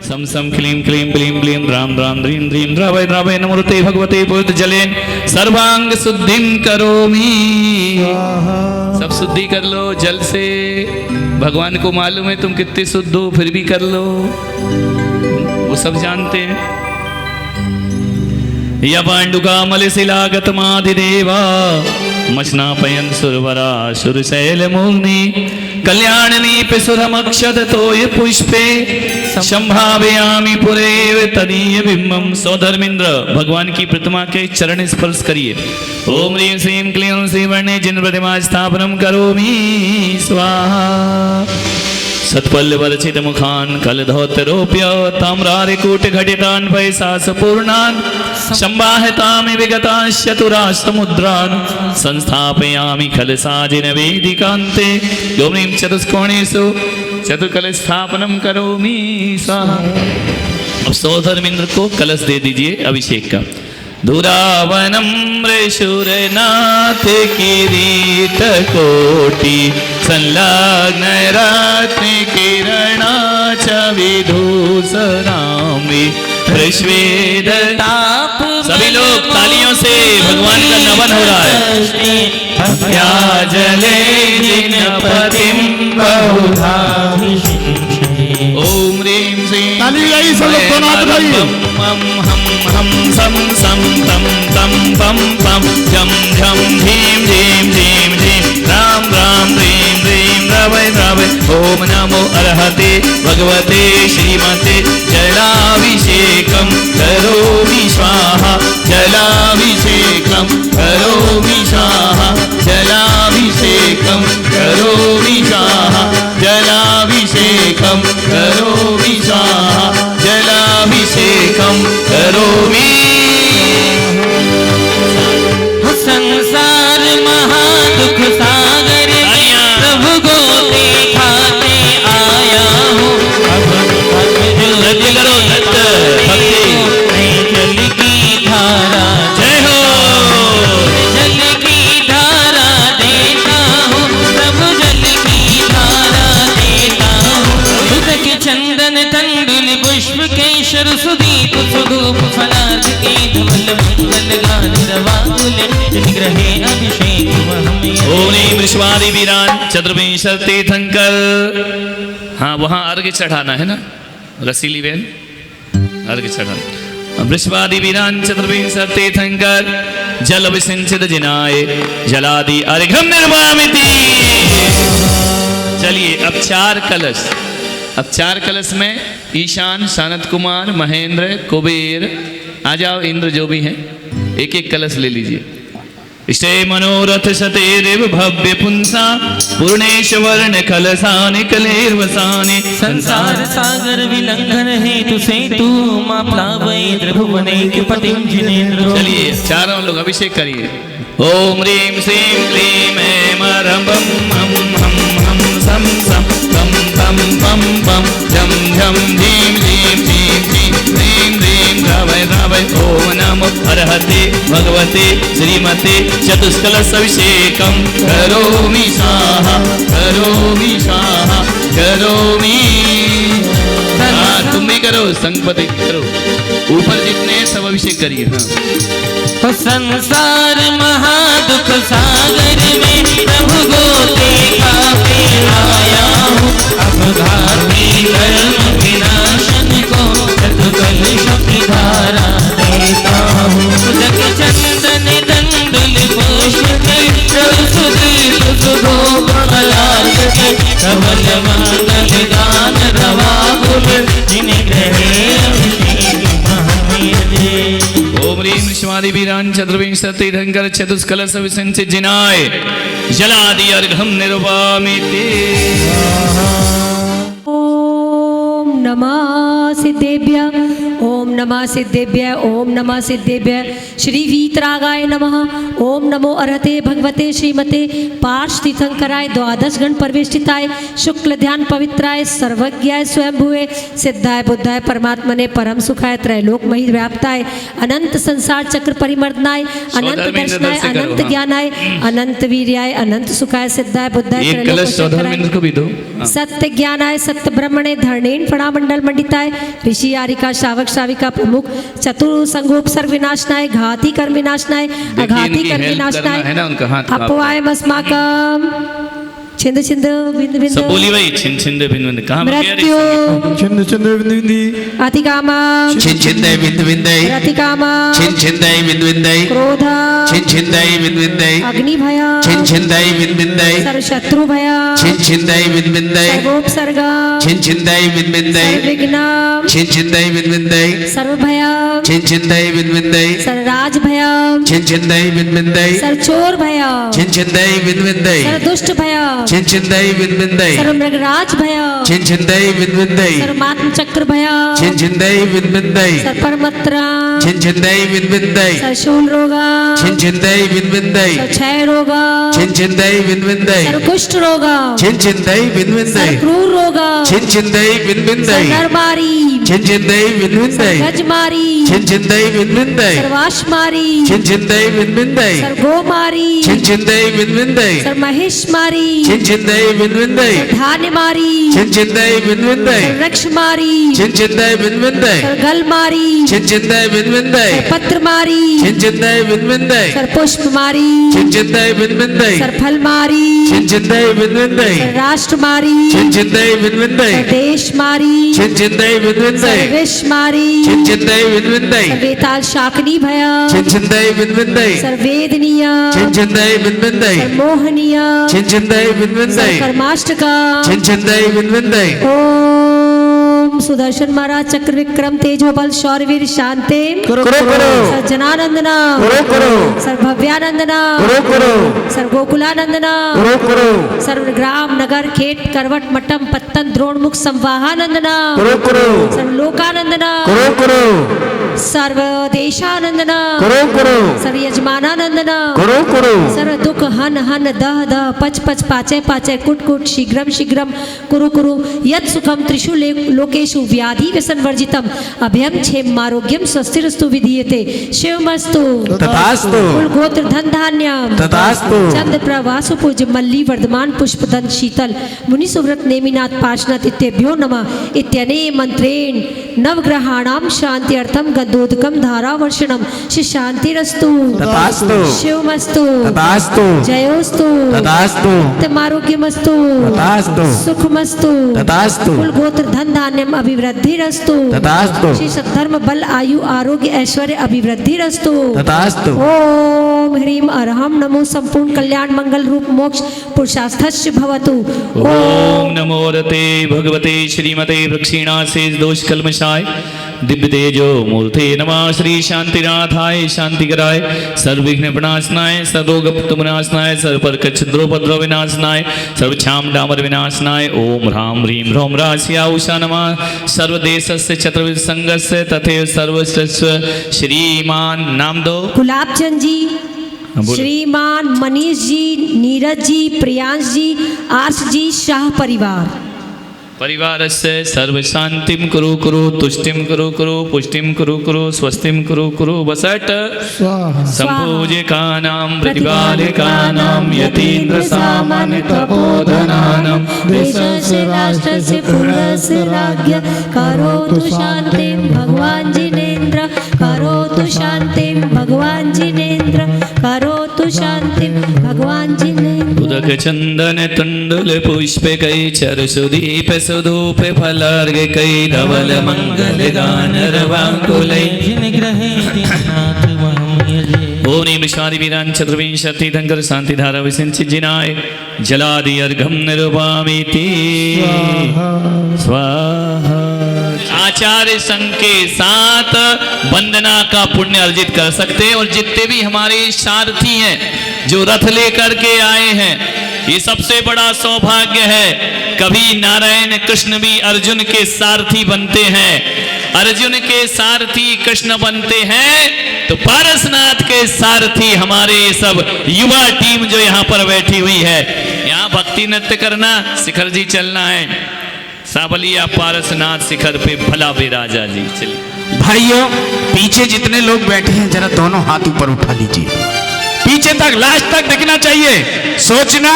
सम सम क्लीं क्लीं क्लीं क्लीं राम राम ह्रीं ह्रीं द्रावय द्रावय नमोते भगवते पुरुष जलेन सर्वांग शुद्धिं करोमि। सब शुद्धि कर लो जल से। भगवान को मालूम है तुम कितने शुद्ध हो, फिर भी कर लो, वो सब जानते हैं। या पांडुका मलशिलागत माधिदेवा मशनापयन सुरवरा सुरशैल मुनि कल्याणनीप सुरमक्षत तोय पुष्पे संभावयामि पुरेव तदीय बिंबम। सौधर्मेंद्र भगवान की प्रतिमा के चरण स्पर्श करिए। ओम ह्रीं श्रीं क्लीं श्रीवर्णे जिन प्रतिमा स्थापनम करोमि स्वाहा। सत्पल्लवर्चित मुखान कलधौतरोप्य ताम्रारिकूट घटितान पैसास पूर्णान संवाहितामि विगताश्चतुरास्तमुद्रान संस्थापयामि कलसाजिन वेदिकान्ते। ओम ह्रीं चतुष्कोणेषु चतुर्कल स्थापनम करोमि स्वाहा। अब सौधर्मेंद्र को कलश दे दीजिए अभिषेक का। धुरावनम ऋषुरनाथ किरीट कोटि संलग्न रत्न किरणा च विधूषणामि प्रश्वेद। सभी लोग तालियों से भगवान का नमन हो रहा है। जले जिनपतिं बहुधा। ओम ह्रीं श्रीं हम हम सम सम तम तम पम पम झम झम धीम धीम धीम धीम राम राम ह्रीं ह्रीं द्रावय द्रावय। ओम नमो अर्हते भगवते श्रीमते जलाभिषेकं करोमि स्वाहा। जलाभिषेकं करोमि स्वाहा। जलाभिषेकं करोमि स्वाहा। जलाभिषेकं करोमि स्वाहा। जलाभिषेकं करोमि। संसार महादुख सागर प्रभु को दिखाते आया हूँ। जल की धारा जय हो। जल की धारा देता हूँ प्रभु। जल की धारा देता हूँ। उदक चंदन तंडुल पुष्प केशर सुदीप सुधूप फलार्घ के धवल मंगल गान रवाकुल ग्रहे अभिषेक। ओम ह्रीं वृषभादि वीरान चतुर्विंश तीर्थंकर। हाँ वहाँ अर्घ्य चढ़ाना है ना, रसीली बेल अर्घ्य चढ़ाना। वृषभादि वीरान चतुर्विंश तीर्थंकर जल विसिंचित जिनाय जलादि अर्घ्यं निर्वामिति। चलिए अब चार कलश में ईशान सानत कुमार महेंद्र कुबेर आ जाओ, इंद्र जो भी हैं एक एक कलश ले लीजिए। इष्टे मनोरथ सतेरेव भव्य पुंसा पूर्णेश्वर्ण कलशानि कलेर्वसानि। संसार सागर विलंघन हेतु से तू मां प्लावय त्रिभुवनैक पतिं जिनेन्द्र। चलिए चारों लोग अभिषेक करिए। ओम ह्रीं श्रीं क्लीं ऐं रं बं हम हम सम सम तम तम पम पम झम झम धीम धीम धीम धीम ह्रीं ह्रीं द्रावय द्रावय। ओम नमो अर्हते भगवते श्रीमते चतुष्कलश अभिषेकं करोमि स्वाहा। करोमि स्वाहा करोमि। तुम भी करो, संगपति करो, ऊपर जितने सब अभिषेक करिए। हाँ संसार महादुख सागर में प्रभु को दिखाते आया हूँ। अब घाती कर्म विनाशन को चतुर्कलश की धारा देता हूँ। उदक चंदन दंडुल पुष्प सुदीप सुधूप फलार्घ के धवल मंगल गान रवाकुल जिन ग्रहे अभिषेक। ओम ह्रीं वृषभादि वीरान चतुर्विंश तीर्थंकर चतुष्कलश विसिंचित जिनाय जलादि अर्घ्यं निर्वामिति। ओम नमः सिद्धेभ्यः। ओम नमः सिद्धेभ्यः। ओम नमः सिद्धेभ्यः। श्री वीतरागाय नमः। ओम नमो अर्हते भगवते श्रीमते पार्श तीर्थंकराय द्वादश गण परिवेष्टिताय शुक्ल ध्यान पवित्राय सर्वज्ञाय स्वयंभुवे सिद्धाय बुद्धाय परमात्मने परम सुखाय त्रैलोक मही व्याप्ताय अनंत संसार चक्र परिमर्दनाय अनंत दर्शनाय अनंत ज्ञानाय अनंत वीर्याय अनंत सुखाय सिद्धाय बुद्धाय त्रैलोक को भी दो। सत्य ज्ञानाय सत्य ब्रह्मणे धरणेन प्रणाम मंडल मंडिताय ऋषि यारिका श्रावक श्राविका प्रमुख चतुर संगोपसर्ग विनाशनाय घाती कर्म विनाशनाय अघाती इनकी कर्म help करना है ना उनका हाथ विनाशनाय काप। अपवायम अस्माकम छिंद छिंद बिंद बिंद सब बोली भाई छिन छिंद भिन्न भिन्न कहाँ पर कह मृत्यु रही चंद चंद बिंदी अतिकामम छिन छिंदय बिंद बिंदय रतिकामम छिन छिंदय बिंद बिंदय क्रोध छिन छिंदय बिंद बिंदय अग्नि भय छिन छिंदय बिंद बिंदय सर्व शत्रु भय छिन छिंदय बिंद बिंदय सर्वोपसर्ग छिन छिंदय बिंद बिंदय सर्वविघ्न छिन छिंदय बिंद बिंदय सर्वभय छिन छिंदय बिंद बिंदय सर्वराज भय छिन छिंदय बिंद बिंदय सर्वचोर भय छिन छिंदय बिंद बिंदय सर्वदुष्ट भय छिन छिंदय बिंद बिंदय सर्वमृगराज भय छिन छिंदय बिंद बिंदय सर्वमात्म चक्र भय छिन छिंदय बिंद बिंदय सर्वपरमत्र छिन छिंदय बिंद बिंदय सर्वशूल रोग छिन छिंदय बिंद बिंदय सर्वक्षय रोग छिन छिंदय बिंद बिंदय सर्वकुष्ठ रोग छिन छिंदय बिंद बिंदय सर्वक्रूर रोग छिन छिंदय बिंद बिंदय सर्वनरमारी छिन छिंदय बिंद बिंदय सर्वगजमारी छिन छिंदय बिंद बिंदय सर्वाश्मारी छिन छिंदय बिंद बिंदय सर्वगोमारी छिन छिंदय बिंद बिंदय सर्वमहेशमारी छिन छिंदय बिंद बिंदय धान्यमारी छिन छिंदय बिंद बिंदय सर्ववृक्षमारी छिन छिंदय बिंद बिंदय सर्वगलमारी छिन छिंदय बिंद बिंदय सर्वपत्रमारी छिन छिंदय बिंद बिंदय सर्वपुष्पमारी छिन छिंदय बिंद बिंदय सर्वफलमारी छिन छिंदय बिंद बिंदय सर्वराष्ट्रमारी छिन छिंदय बिंद बिंदय सर्वदेशमारी छिन छिंदय बिंद बिंदय सर्वविश्वमारी छिन छिंदय बिंद बिंदय सर्वेताल शाकिनी भय छिन छिंदय बिंद बिंदय सर्वेदनीय छिन छिंदय बिंद बिंदय सर्वमोहनीय छिन छिंदय बिंद बिंदय सर्वकर्माष्टका छिन छिंदय बिंद बिंदय ओम सुदर्शन महाराज चक्र विक्रम तेजो बल शौर्यवीर शांति करो करो सज्जनानंदना करो करो सर्वभव्यानंदना करो करो सर्वगोकुलानंदना करो करो सर्वग्राम नगर खेट करवट मटम पत्तन द्रोणमुख संवाहानंदना करो करो सर्वलोकानंदना करो करो सर्वदेशानंदना करो करो सर्वयजमानानंदना करो करो सर्व दुख हन हन दह दह पच पच पाचय पाचय कुट कुट शीघ्रम शीघ्रम कुरु कुरु यत् सुखम त्रिषु लोकेषु व्याधि व्यसन वर्जितम अभयम क्षेम आरोग्यम स्वस्तिरस्तु विधीयते शिवमस्तु तथास्तु कुल गोत्र धन धान्यम तथास्तु चंद्र प्रवासु पूज मल्ली वर्धमान पुष्प दन शीतल मुनि सुव्रत नेमिनाथ पार्षनाथ इत्यभ्यो नमः इत्यने मंत्रेण नवग्रहाणाम शांति अर्थम गंधोदकम धारावर्षणम श्री शांतिरस्तु तथास्तु शिवमस्तु तथास्तु जयोस्तु तथास्तु आरोग्यमस्तु तथास्तु सुखमस्तु तथास्तु कुल गोत्र धन धान्यम अभिवृद्धिरस्तु तथास्तु श्री सद्धर्म बल आयु आरोग्य ऐश्वर्य अभिवृद्धिरस्तु तथास्तु ओम ह्रीम अरहम नमो संपूर्ण कल्याण मंगल रूप मोक्ष पुरुषार्थस्य भवतु ओम नमो रते भगवते श्रीमते वृक्षीणाशेष दोष कल्मषाय दिव्य तेजो मूर्ते नमः श्री शांतिनाथाय शांतिकराय सर्वविघ्न विनाशनाय सर्वरोगमुक्तविनाशनाय सर्वपरकच्छिद्रोपद्रव विनाशनाय सर्वक्षाम डामर विनाशनाय ओम ह्रां ह्रीं ह्रौं रास्या उषा नमः सर्वदेशस्य चतुर्विध संघस्य तथैव सर्वश्रेष्ठ श्रीमान नाम दो गुलाबचंद जी बोलो। श्रीमान मनीष जी नीरज जी प्रियांश जी आर्ष जी शाह परिवार परिवारस्य सर्व शांतिम कुरु कुरु तुष्टिम कुरु कुरु पुष्टिम कुरु कुरु स्वस्तिम कुरु कुरु वसट संपूज्यकानां प्रतिपालकानां यतीन्द्र सामान्य तपोधनानां देशस्य राष्ट्रस्य पूर्वस्य राज्ञ करोतु शान्तिं भगवान् जिनेन्द्र करोतु शान्तिं भगवान् जिनेन्द्र करोतु शान्तिं भगवान् जिनेन्द्र उदक चंदन तुंडुल पुष्प कई चर सुदीप सुधूप फलार्घ कई धवल मंगल गान रवाकुलै निग्रहे दीननाथ वहम यजे ओ निमिषादि वीरान चतुर्विंशति धंकर शांति धारा विसिंचित जिनाय जलादि अर्घम निरुपामिति स्वाहा। आचार्य संघ के साथ वंदना का पुण्य अर्जित कर सकते हैं और जितने भी हमारे सारथी हैं जो रथ लेकर के आए हैं ये सबसे बड़ा सौभाग्य है। कभी नारायण कृष्ण भी अर्जुन के सारथी बनते हैं, अर्जुन के सारथी कृष्ण बनते हैं तो पारसनाथ के सारथी हमारे सब युवा टीम जो यहाँ पर बैठी हुई है। यहाँ भक्ति नृत्य करना, शिखर जी चलना है, सावलिया पारसनाथ शिखर पे भला बेराजा जी चलिए। भाइयों पीछे जितने लोग बैठे हैं जरा दोनों हाथ ऊपर उठा लीजिए। पीछे तक लास्ट तक दिखना चाहिए। सोचना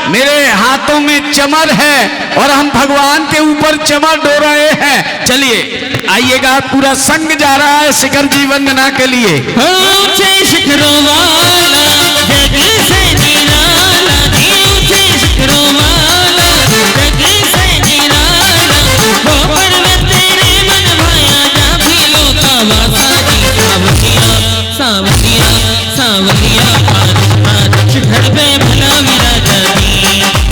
मेरे हाथों में चमर है और हम भगवान के ऊपर चमर डो रहे हैं। चलिए आइएगा, पूरा संग जा रहा है शिखर जी वंदना के लिए। ऊंचे शिखरों वाला जग से निराला, ऊंचे शिखरों वाला जग से निराला, वो पर्वत तेरे मन भाया जा भीलों का वासा जी। सावलिया सावलिया सावलिया पारशनाथ शिखर पे भला विराजा जी।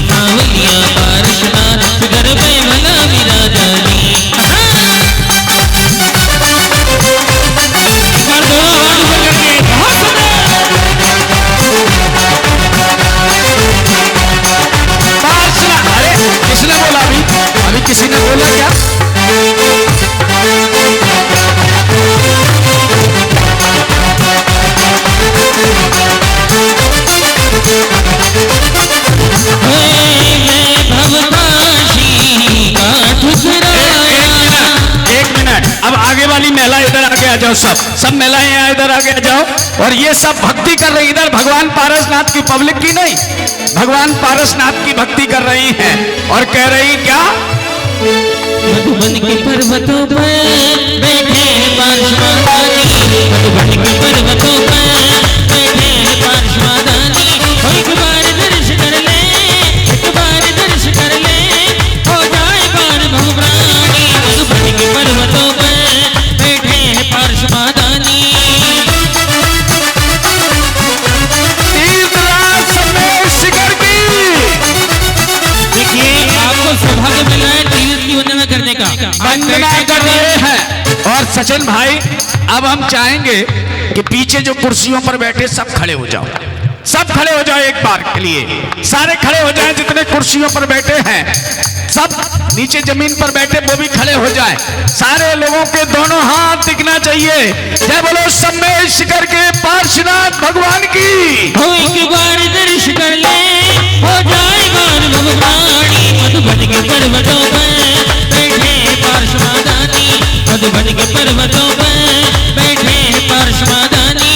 सावलिया पारशनाथ शिखर पे भला विराजा जी। अरे किसने बोला? अभी किसी ने बोला क्या? एक मिनट, अब आगे वाली महिला इधर आगे आ जाओ। सब महिलाएं यहाँ इधर आगे आ जाओ। और ये सब भक्ति कर रही इधर, भगवान पारसनाथ की, पब्लिक की नहीं, भगवान पारसनाथ की भक्ति कर रही हैं और कह रही क्या? मधुबन के पर्वतों पर बैठे पार्श्वदानी, मधुबन के पर्वतों पर बैठे पार्श्वदानी। एक बार दर्श कर ले, एक बार दर्श कर ले, हो जाए बार बहुप्राणी। मधुबन के पर्वतों पर बैठे पार्श्वदानी। तीर्थराज समेत शिखर की। देखिए आपको सौभाग्य मिला है तीर्थ की वंदना करने का, वंदना कर रहे हैं। और सचिन भाई, अब हम चाहेंगे कि पीछे जो कुर्सियों पर बैठे सब खड़े हो जाओ, सब खड़े हो जाओ एक बार के लिए। सारे खड़े हो जाएं, जितने कुर्सियों पर बैठे हैं सब नीचे जमीन पर बैठे वो भी खड़े हो जाएं। सारे लोगों के दोनों हाथ दिखना चाहिए। जय बोलो समेत शिखर के पार्श्वनाथ भगवान की। हो एक बार दर्श कर ले, हो जाए बार बहुप्राणी। मधुबन के पर्वतों पर बैठे पार्श्वदानी, मधुबन के पर्वतों पर बैठे पार्श्वदानी।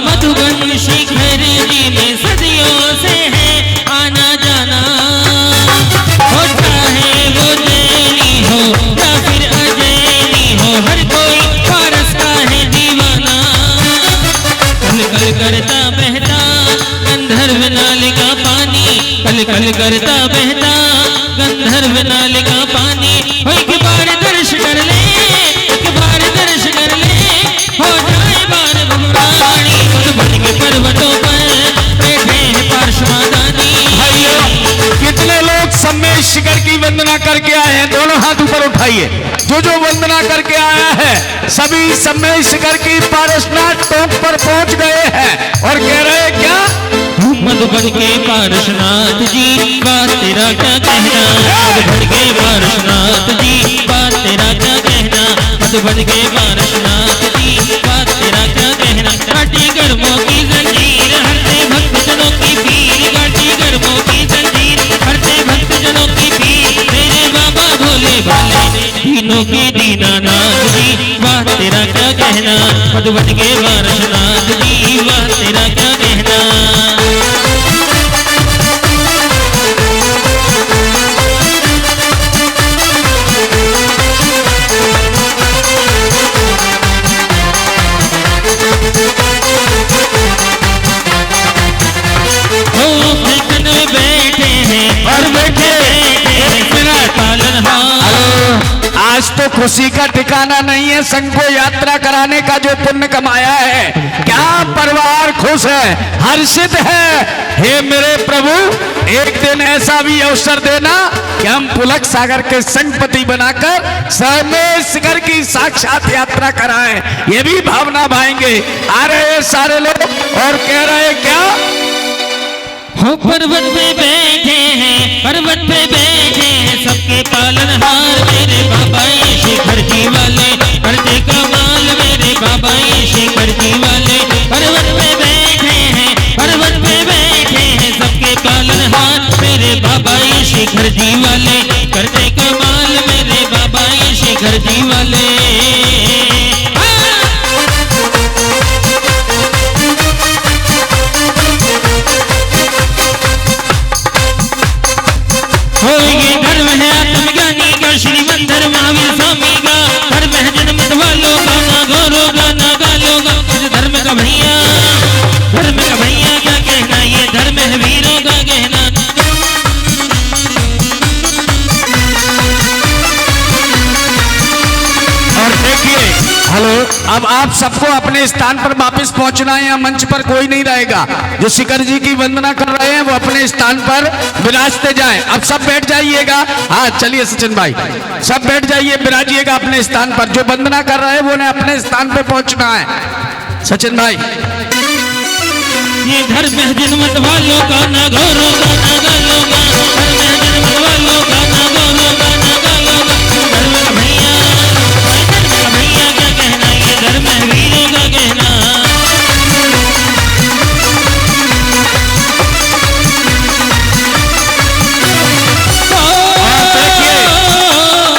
मधुबन शिखर जी में सदियों से है आना जाना, हो चाहे वो जैनी हो या फिर अजैनी हो, हर कोई पारस का है दीवाना। कल कल करता बहता गंधर्व नाल का पानी, कल कल करता बहता गंधर्व नाल का पानी। हो एक बार दर्श कर ले, एक बार दर्श कर ले, हो जाए बार बहुप्राणी। मधुबन के पर्वतों पर बैठे हैं पार्श्वदानी। भाइयों, कितने लोग समेत शिखर की वंदना करके आए हैं? दोनों हाथ ऊपर उठाइए। जो वंदना करके आया है सभी समेत शिखर की पारसनाथ टोक पर पहुंच गए हैं और कह रहे क्या? मधुबन के पारसनाथ जी बात तेरा क्या कहना, मधुबन के पारसनाथ जी बात तेरा क्या कहना, मधुबन के पारसनाथ जी बात तेरा क्या कहना। घाटी गर्मों की जंजीर हरते भक्तजनों की पीर, घाटी गर्मों की जंजीर हरते भक्तजनों की पीर। मेरे बाबा भोले भाले तीनों के दीनानाथ जी बात तेरा क्या कहना, मधुबन के पारसनाथ जी बात तेरा क्या कहना। आज तो खुशी का ठिकाना नहीं है। संघ को यात्रा कराने का जो पुण्य कमाया है, क्या परिवार खुश है, हर्षित है। हे मेरे प्रभु, एक दिन ऐसा भी अवसर देना कि हम पुलक सागर के संघपति बनाकर समेत शिखर की साक्षात यात्रा कराएं। ये भी भावना भाएंगे। आ रहे सारे लोग और कह रहे क्या? हो पर्वत पे बैठे हैं, पर्वत पे बैठे हैं सबके पालनहार मेरे बाबा शिखर जी वाले, करते कमाल मेरे ये धर्म है आत्मज्ञानी का, श्रीमंत धर्मावीर स्वामी का। धर्म है जनमत वालों का, ना गौरव का ना गालों का। इस धर्म का भैया क्या कहना, ये धर्म है वीरों का कहना। और देखिए, हेलो, अब आप सबको अपने स्थान पर वापस पहुंचना है। यहाँ मंच पर कोई नहीं रहेगा। जो शिखर जी की वंदना कर रहे हैं वो अपने स्थान पर विराजते जाएं। अब सब बैठ जाइएगा। हाँ चलिए सचिन भाई, सब बैठ जाइए, विराजिएगा अपने स्थान पर। जो वंदना कर रहे हैं वो ने अपने स्थान पर पहुंचना है। सचिन भाई, ये धर्म है जनमत वालों का, ना गौरव का ना गालों का। धर्म है जनमत वालों का, ना गौरव का ना गालों का। धर्म का भैया क्या कहना, ये धर्म है वीरों का कहना।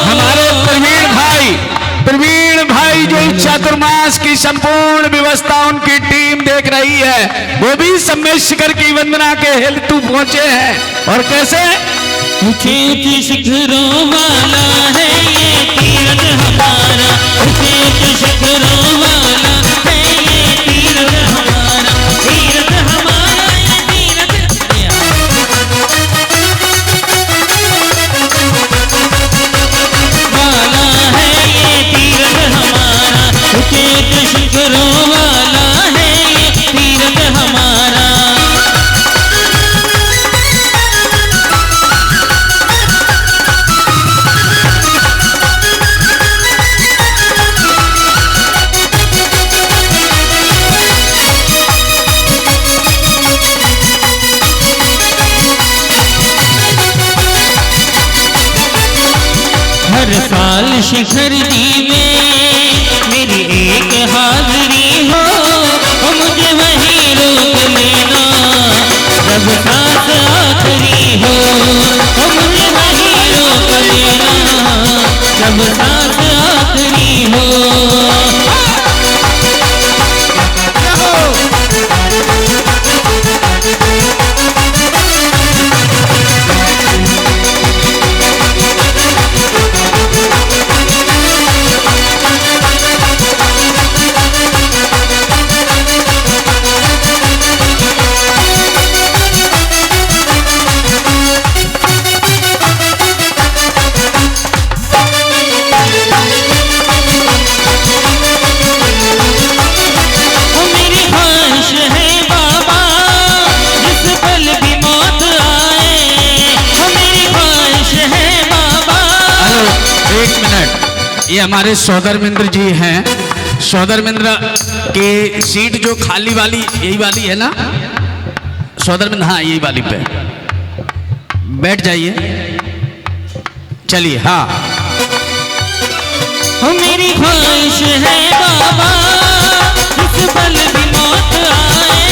हमारे प्रवीण भाई जो चातुर्मास की संपूर्ण व्यवस्था उनकी टीम देख रही है, वो भी सम्मेद शिखर की वंदना के हेतु पहुंचे हैं। और कैसे? ऊंचे ऊंचे शिखरों वाला है ये तीरथ हमारा, ऊंचे ऊंचे शिखरों वाला है ये तीरथ हमारा, तीरथ हमारा ये तीरथ वाला है ये तीरथ हमारा, ऊंचे ऊंचे शिखरों वाला है ये तीरथ हमारा। हर साल शिखर जी में मेरी एक हाजरी हो, मुझे वहीं रोक लेना जब सांस आखिरी हो। मुझे वहीं रोक लेना जब सांस आखिरी हो। ये हमारे सौदरमिंद्र जी हैं। सौदरमिंद्र की सीट जो खाली वाली यही वाली है ना सौदरमिंद्र? हाँ यही वाली पे बैठ जाइए। चलिए। हाँ मेरी ख्वाहिश है बाबा जिस पल भी मौत आए,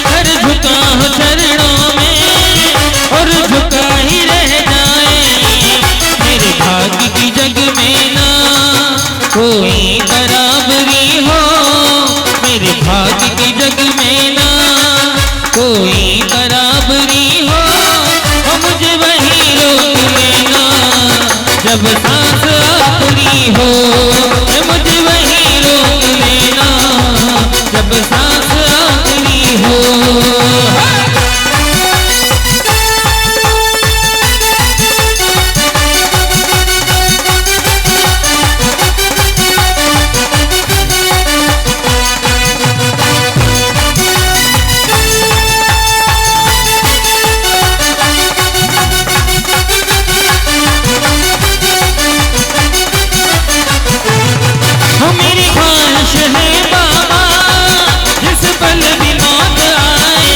हर झुका हो चरणों में और झुका ही रह जाए। मेरे भाग्य की जग में ना कोई बराबरी हो, मेरे भाग्य की जग में ना कोई बराबरी हो। मुझे वहीं रोक लेना जब सांस आखिरी हो, मुझे वहीं रोक लेना जब सांस आखिरी हो। मेरी ख्वाहिश है बाबा जिस पल भी मौत आए,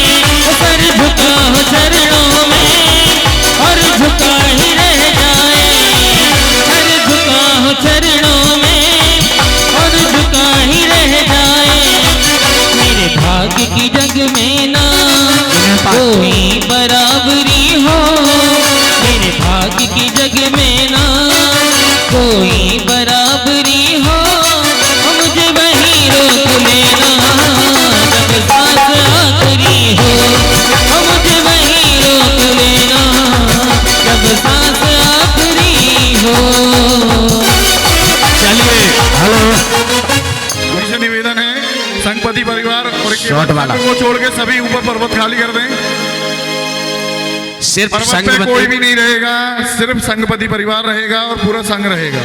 सर झुका हो चरणों में और झुका ही रह जाए। सर झुका हो चरणों में और झुका ही रह जाए। मेरे भाग्य की जग में ना कोई बराबरी हो, मेरे भाग्य की जग में ना कोई बराबरी हो। मुझे वहीं रोक लेना जब सांस आखिरी हो, मुझे वहीं रोक लेना जब सांस आखिरी हो। चलिए हेलो मुझसे निवेदन है संगपति परिवार और शॉट वाला। को छोड़ के सभी ऊपर पर्वत खाली कर दें। सिर्फ पर्वत पे कोई संगपति भी नहीं रहेगा, सिर्फ संगपति परिवार रहेगा और पूरा संघ रहेगा।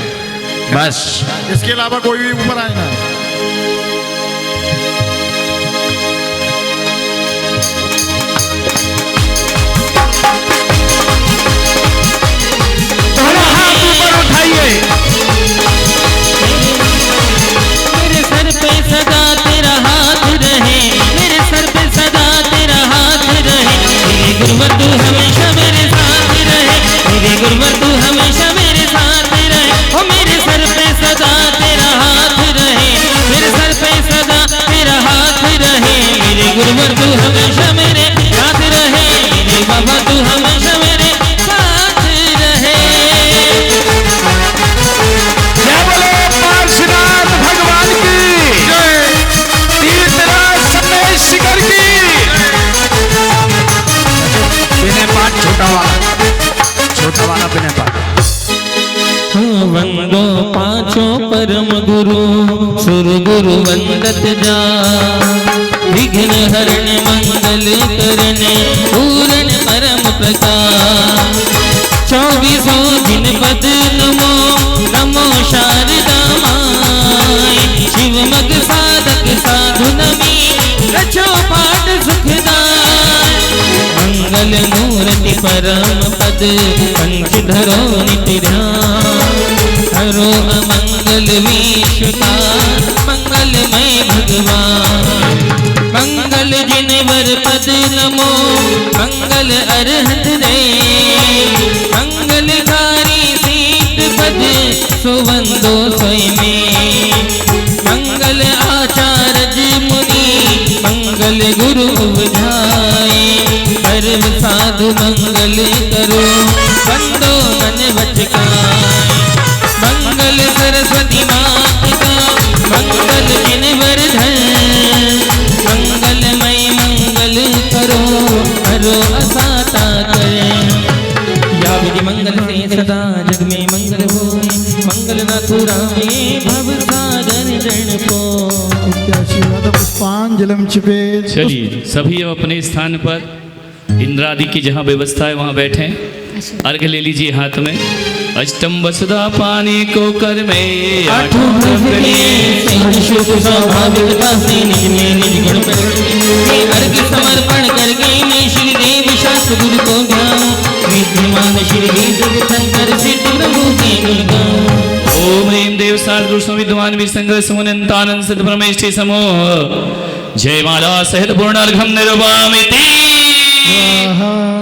बस। इसके अलावा कोई भी ऊपर आए ना। दोनों हाथ ऊपर उठाइए। मेरे सर पे सदा तेरा हाथ रहे, मेरे सर पे सदा तेरा हाथ रहे, मेरे गुरुवर तू हमेशा मेरे साथ रहे, मेरे गुरुवर तू हमेशा मेरे साथ रहे। ओ मेरे सर पे सदा तेरा हाथ रहे, मेरे सर पे सदा तेरा हाथ रहे, मेरे गुरुवर तू हमेशा मेरे साथ रहे, मेरे बाबा तू हमेशा मेरे साथ रहे। क्या बोले पार्श्वनाथ भगवान की जय, तीर्थराज समय शिखर की बिना पाठ छोटा वाला बिना पाठ। वंदो पांचों परम गुरु सुर गुरु वंदत जा, विघ्न हरण मंगल करने पूरन परम प्रकाश। 24 दिन पद नमो नमो शारदा माई, शिव मग साधक साधु नमी रचो पाठ सुखदाय। मंगल मूर्ति परम पद पंच धरो नित्य ध्यान, हरो अमंगल विश्वकार मंगलमय भगवान। मंगल जिनवर पद नमो मंगल अरहत रे, मंगलकारी सीत पद सुवंदो स्वयं। मंगल आचार्य मुनि मंगल गुरु बुझाए, सर्व साधु मंगल करो बंदो मन बचकाए। मंगल सरस्वती मात का मंगल जिनवर धन, मंगलमय मंगल करो हरो असाता करें। या विधि मंगल से सदा जग में मंगल हो, मंगल न तुराए भव सागर जन को। पुष्पांजलि छिपे। चलिए सभी अब अपने स्थान पर इंद्रादि की जहाँ व्यवस्था है वहाँ बैठे, अर्घ ले लीजिए हाथ में। अष्टम वसुधा पानी को कर में आठों शुभ स्वाभाविकता से निज में निज गुण प्रकट, अर्घ समर्पण करके मैं श्री देव शास्त्र गुरु को ध्यान, विद्यमान श्री देव शंकर सिद्ध प्रभु के गुण गाऊं। ओम ह्रीं देव साधु विद्वान विसंग सुमनंतानंद सिद्ध परमेष्ठि समूह जय माला सहित पूर्ण अर्घम निर्वामिति।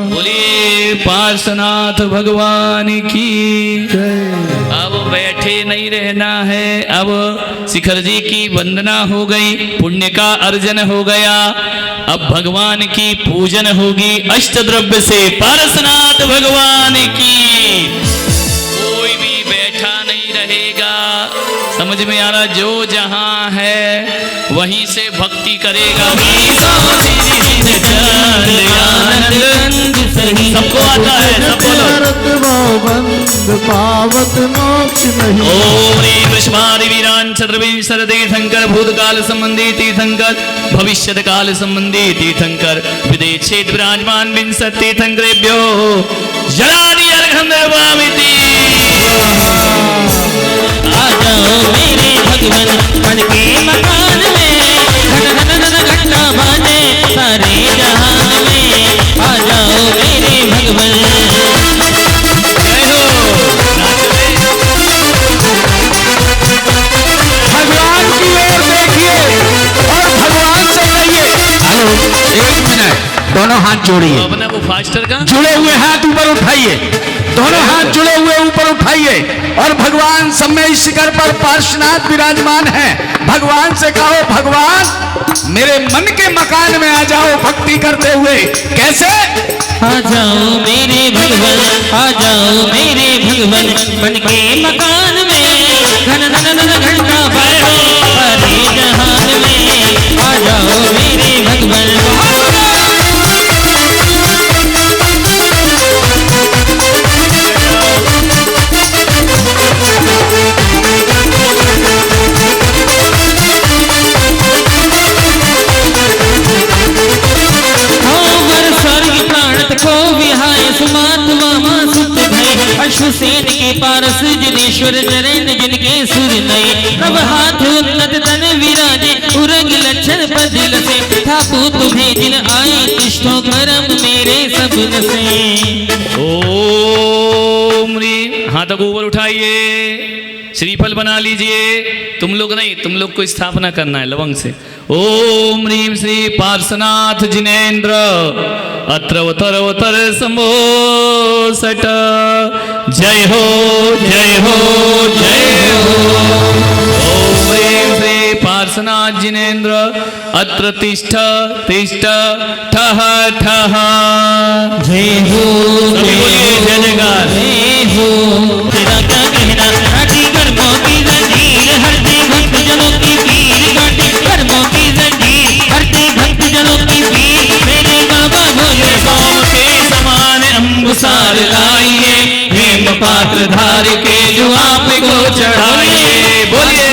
बोलिए पार्श्वनाथ भगवान की। अब बैठे नहीं रहना है, अब शिखर जी की वंदना हो गई, पुण्य का अर्जन हो गया, अब भगवान की पूजन होगी अष्ट द्रव्य से। पार्श्वनाथ भगवान की। कोई भी बैठा नहीं रहेगा, समझ में आ रहा, जो जहां है वहीं से भक्ति करेगा। सबको आता है, सब बोलो। पावत मोक्ष नहीं। ओम ह्रीं वृषभादि वीरान छत्रवीर तीर्थंकर, भूतकाल संबंधी तीर्थंकर, भविष्यत काल संबंधी तीर्थंकर, विदेश क्षेत्र विराजमान विंशति तीर्थंकरेभ्यो जलादि अर्घं निर्वामिति। आ जाओ मेरे भगवान मन के मकान में, घन घन घन घंटा बाजे सारे जहान में। आ जाओ मेरे भगवान। भगवान की ओर देखिए और भगवान से कहिए। हेलो एक मिनट, दोनों हाथ जोड़िए। अपना वो फास्टर का जुड़े हुए हाथ ऊपर उठाइए, दोनों हाथ जुड़े हुए ऊपर उठाइए और भगवान समय शिखर पर पार्श्वनाथ विराजमान है। भगवान से कहो, भगवान मेरे मन के मकान में आ जाओ भक्ति करते हुए। कैसे? आ जाओ मेरे भगवान, आ जाओ मेरे भगवान मन के मकान में, घन घन घन घंटा बाजो सारे जहान में। आ जाओ मेरे भगवान। अश्वसेन के पारस जिनेश्वर चरण जिनके सुर नए तब हाथ उन्नत तन विराजे उरग लक्षण बदल से ठाकु तुम्हें जिन आए तिष्ठो करम मेरे सब नसे। ओम ह्रीम, हाथों को ऊपर उठाइए, श्रीफल बना लीजिए। तुम लोग नहीं, तुम लोग को स्थापना करना है लवंग से। ओम ह्रीम श्री पार्श्वनाथ जिनेन्द्र अत्र अवतर शंभो सट। जय हो जय हो जय हो। ओम ह्रीम श्री पार्श्वनाथ जिनेन्द्र अत्र तिष्ठ तिष्ठ ठह ठह। जय हो सभी बोलिए जय जयकार। जय हो। तेरा क्या कहना काटी कर्मों की जंजीर हरते भक्त जनों की पीर काटी कर्मों की जंजीर हरते भक्त जनों की पीर मेरे बाबा भोले सोम के समान अंबुसार लाइए, हेम पात्र धार के जो आपको चढ़ाइए। बोलिए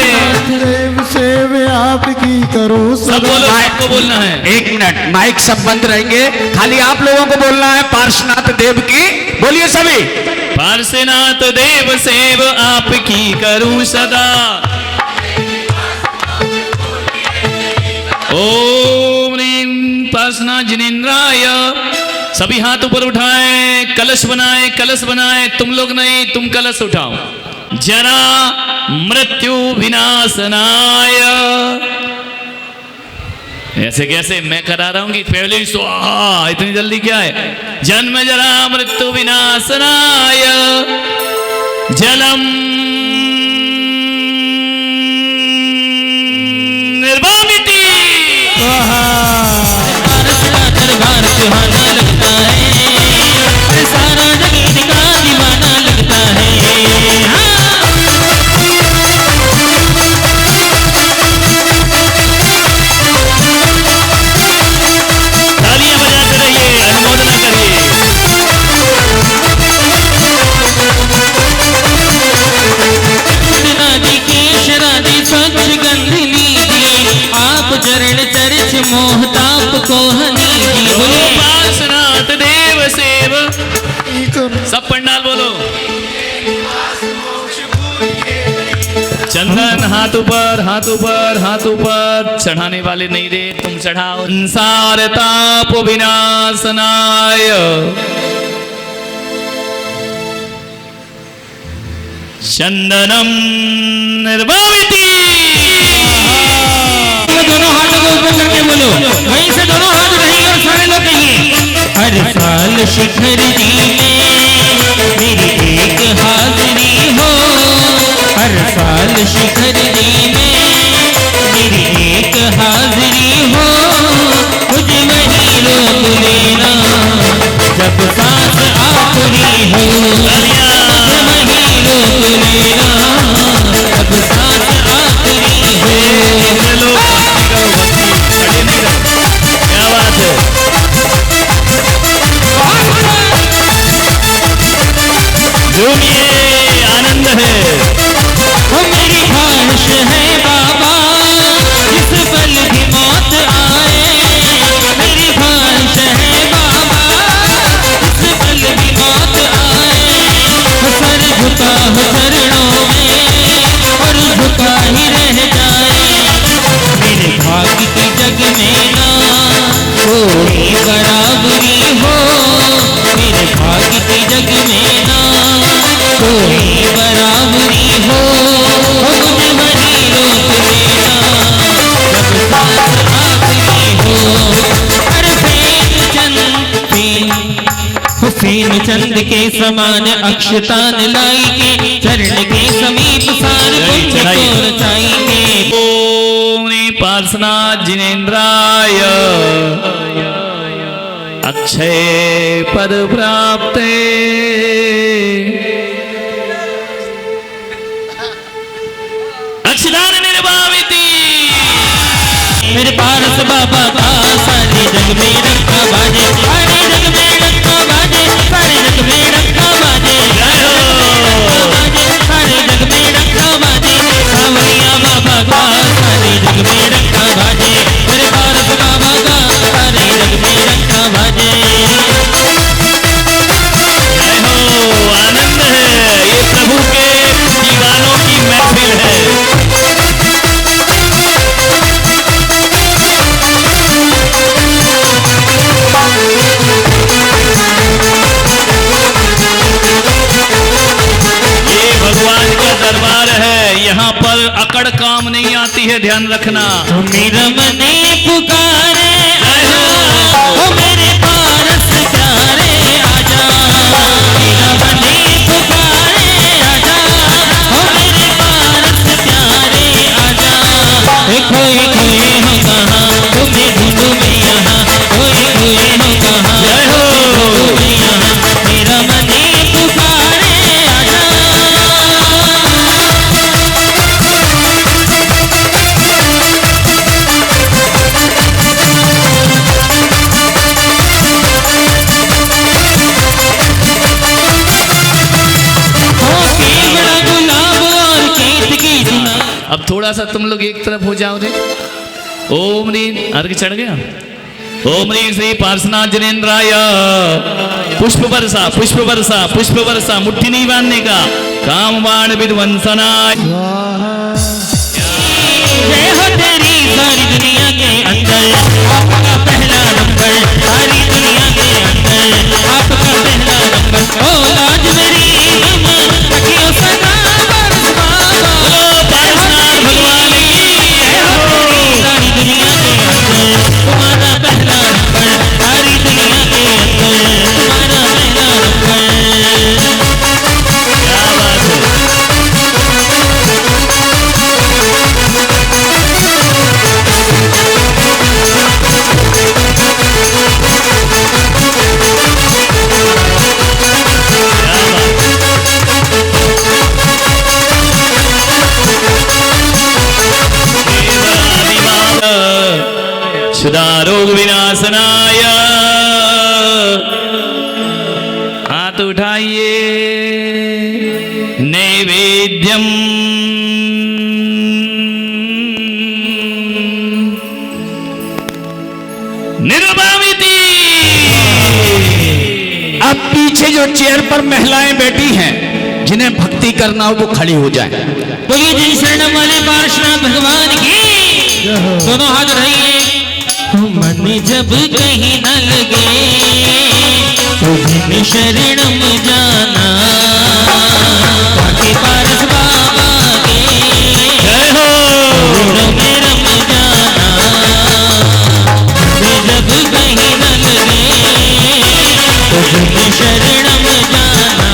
देव सेव आपकी करो सब बोलो, आपको बोलना है। एक मिनट, माइक सब बंद रहेंगे, खाली आप लोगों को बोलना है पार्श्वनाथ देव की। बोलिए सभी। पार्श्वनाथ देव सेव आपकी करूं सदा। ओम ह्रीम पार्श्वनाथ जिनेन्द्राय। सभी हाथ ऊपर उठाएं, कलश बनाए कलश बनाए। तुम लोग नहीं, तुम कलश उठाओ। जरा मृत्यु विनाशनाय। ऐसे कैसे मैं करा रहा हूं कि पहले स्वाहा, इतनी जल्दी क्या है। जन्म जरा मृत्यु विनाशनाय जलम निर्वामिति। पारस का दरबार सुहाना लगता है अरे सारा जग इनका दीवाना लगता है। तालियां बजाते रहिए, अनुमोदना करिए। नादी के शरादी स्वच्छ गंध लीजिए आप चरण चरिच मोहताप को हनीजिए। ओ पार्श्वनाथ देव सेव। सब पंडाल बोलो। चंदन हाथ ऊपर हाथ ऊपर हाथ ऊपर। चढ़ाने वाले नहीं रे, तुम चढ़ाओ। संसार ताप विनाशनाय चंदनम निर्वामिति। दोनों हाथों को ऊपर करके बोलो, वहीं से दोनों हाथ रहेंगे और सारे लोग कहिए। हर साल शिखर जी में मेरी एक हाजिरी हो, हर साल शिखर जी में मेरी एक हाजिरी हो। मुझे वहीं रोक लेना जब सांस आखिरी हो, मुझे वहीं रोक लेना जब सांस आखिरी हो। ऐसे लोग भक्ति करो, भक्ति खड़े नहीं रहो। क्या बात है। झूमिए, आनंद है। वो मेरी ख्वाहिश है बाबा जिस पल भी मौत आए। मेरी ख्वाहिश है बाबा जिस पल भी मौत आए। सर झुका हो चरणों में और झुका ही रह जाए। मेरे भाग्य की जग में ना कोई बराबरी हो, मेरे भाग्य की जग में ना कोई बराबरी हो। मुझे वहीं रोक लेना जब सांस आखिरी हो। अरे फेन चंद के समान अक्षतान लाई के चरण के समीप सार पुण्य को रचाएंगे। ओम ह्रीं पार्श्वनाथ जिनेन्द्राय अक्षय पद प्राप्ते। अक्षदान निर्वामिति। मेरे पारस बाबा का सारे जग में रखा बाजे, सारे जग में रखा बाजे, सारे जग में रखा बाजे। जय हो। सारे जग में रखा बाजे, सावरिया बाबा का सारे जग में रखा बाजे। मेरे पारस बाबा का सारे जग में रखा बाजे। जय हो, आनंद है। प्यार है, यहाँ पर अकड़ काम नहीं आती है, ध्यान रखना। मेरा मने पुकारे आजा, ओ मेरे पारस प्यारे आजा। मेरा मने पुकारे आजा, ओ मेरे पारस प्यारे आजा। खोए खोए हो कहाँ तुम्हें ढूंढूं मैं यहाँ, खोए खोए हो कहाँ ढूंढूं मैं यहाँ। मेरा मने पुकारे आजा। अब थोड़ा सा तुम लोग एक तरफ हो जाओ रे। ओम रीम, अर्घ चढ़ गया। ओम रीम श्री पार्श्वनाथ जनेन्द्राय। पुष्प वर्षा, पुष्प वर्षा, पुष्प वर्षा, मुट्ठी नहीं बांधने का। कामवाण विध्वंसनाय। जय हो तेरी सारी दुनिया के अंदर, आपका पहला नंबर। सारी दुनिया के अंदर आपका पहला नंबर। ओ आज मेरी अखियों सदा बरस बाबा। पार्श्वनाथ भगवान की सारी दुनिया के अंदर तुम्हारा पहला नंबर। सारी दुनिया के अंदर तुम्हारा पहला नंबर। क्या बात है। शुदारोग विनाशनाय। हाथ उठाइए। नैवेद्यम निर्वामिति। अब पीछे जो चेयर पर महिलाएं बैठी हैं, जिन्हें भक्ति करना हो वो खड़ी हो जाए। बोलिए जय शरणम वाले पार्श्वनाथ भगवान की। दोनों हाथ उठाइए। मन जब कहीं न लगे तुझे शरणम जाना, बाकी पारस बाबा के जय हो। में रम जाना। मन जब कहीं न लगे तुझे शरणम जाना।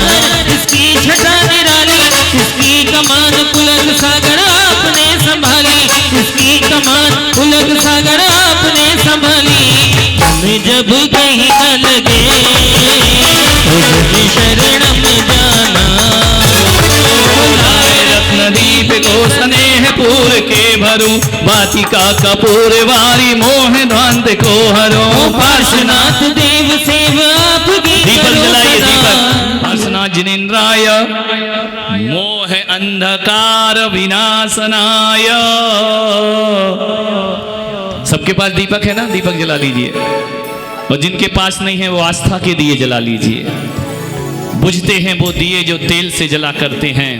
इसकी छटा निराली, इसकी कमान पुलक सागर आपने संभाली। इसकी कमान पुलक सागर आपने संभाली। हमें जब कहीं न लगे तुझे शरणम जाना। रत्नदीप को स्नेह पूर के भरूं, वाटिका कपूर वारी मोह ध्वांत को हरो। पार्श्वनाथ देव सेव आपकी दीपक जलाइए, दीपक। पार्श्वनाथ जनेन्द्राय। मोह अंधकार विनाशनाय। सबके पास दीपक है ना, दीपक जला लीजिए। और जिनके पास नहीं है वो आस्था के दिए जला लीजिए। बुझते हैं वो दिए जो तेल से जला करते हैं,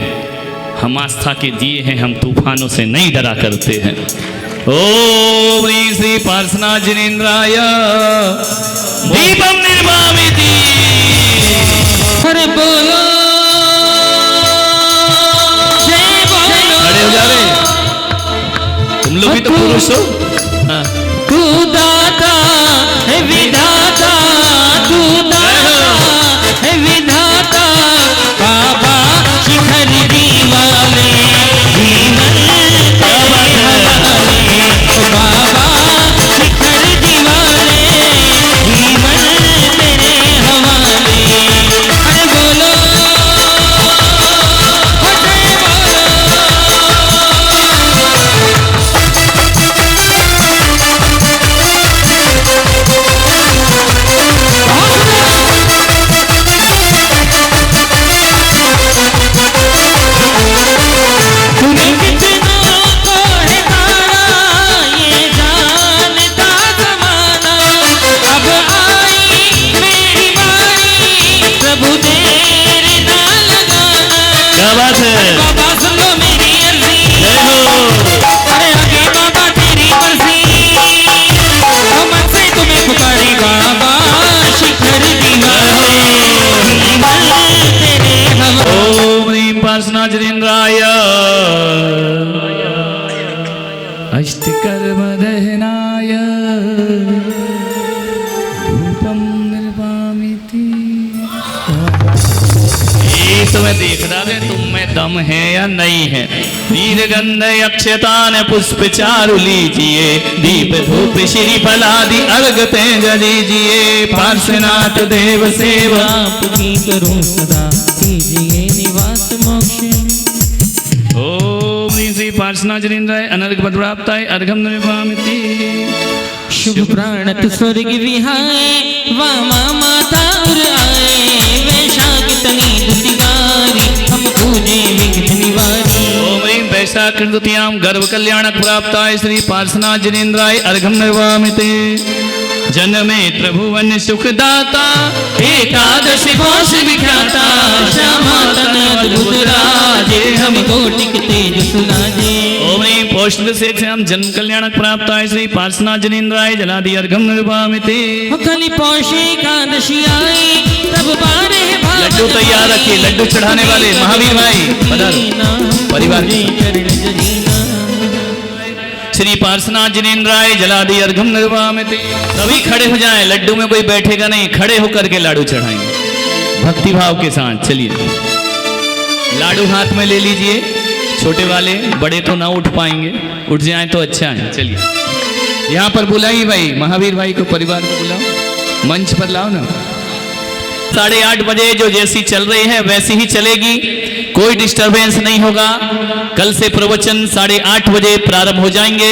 हम आस्था के दिए हैं, हम तूफानों से नहीं डरा करते हैं। ओम ह्रीं श्री पार्श्वनाथ जनेन्द्राय। दीपम निर्वामिति। अरे बोलो जय बोलो। खड़े हो जा रहे, तुम लोग भी तो पुरुष हो। हाँ। तू दाता है विधाता, तू दाता है विधाता। बाबा शिखर दीवाले जीवन तेरे हवाले। बाबा शिखर दीवाले जीवन तेरे हवाले। अरे बोलो जय बोलो। पार्श्वनाथेन्द्राय अष्टकर्म दहनाय धूपम निर्वामिति। ये तुम्हें देख डाले तुम में दम है या नहीं है। नीलगंध अक्षतान पुष्प चारु लीजिए, दीप धूप श्री फलादि अर्घ तेज लीजिए। पार्श्वनाथ देव सेवा आपकी करूं सदा, कीजिए निवास मोक्ष। ओम श्री पार्श्वनाथेन्द्राय अनर्घ पदप्राप्ताय अर्घम निर्वामिति। शुभ प्राणत स्वर्ग विहाय, वामा माता उर आए। वैशाख तनी दुतिगारी, हम पूजे विघ्न निवारी। ओम ह्रीं वैशाख तृतीयां गर्भ कल्याणक प्राप्ताय श्री पार्श्वनाथेन्द्राय अर्घम निर्वामिति। जन्मे त्रिभुवन सुखदाता, एकादशी कोश विख्याता। श्यामा तन अद्भुत राजे, हम कोटिक तेज सुनाजे। ओम ह्रीं पौष्टिकसेक्ष्यां जन्म कल्याणक प्राप्ताय श्री पार्श्वनाथेन्द्राय जलादि अर्घम निर्वामिति। कली पौषेकादशी आई, तब बारे लड्डू तैयार रखिए, लड्डू चढ़ाने वाले महावीर भाई पधारो परिवार के साथ। श्री पार्श्वनाथेन्द्राय जलादि अर्घम निर्वामिति। सभी खड़े हो जाएं, लड्डू में कोई बैठेगा नहीं, खड़े होकर के लाडू चढ़ाएंगे भक्ति भाव के साथ। चलिए लाडू हाथ में ले लीजिए, छोटे वाले, बड़े तो ना उठ पाएंगे, उठ जाएं तो अच्छा है। चलिए यहाँ पर बुलाइए भाई, महावीर भाई को, परिवार को बुलाओ, मंच पर लाओ ना। 8:30 बजे जो जैसी चल रही है वैसी ही चलेगी, कोई डिस्टरबेंस नहीं होगा। कल से प्रवचन 8:30 बजे प्रारंभ हो जाएंगे।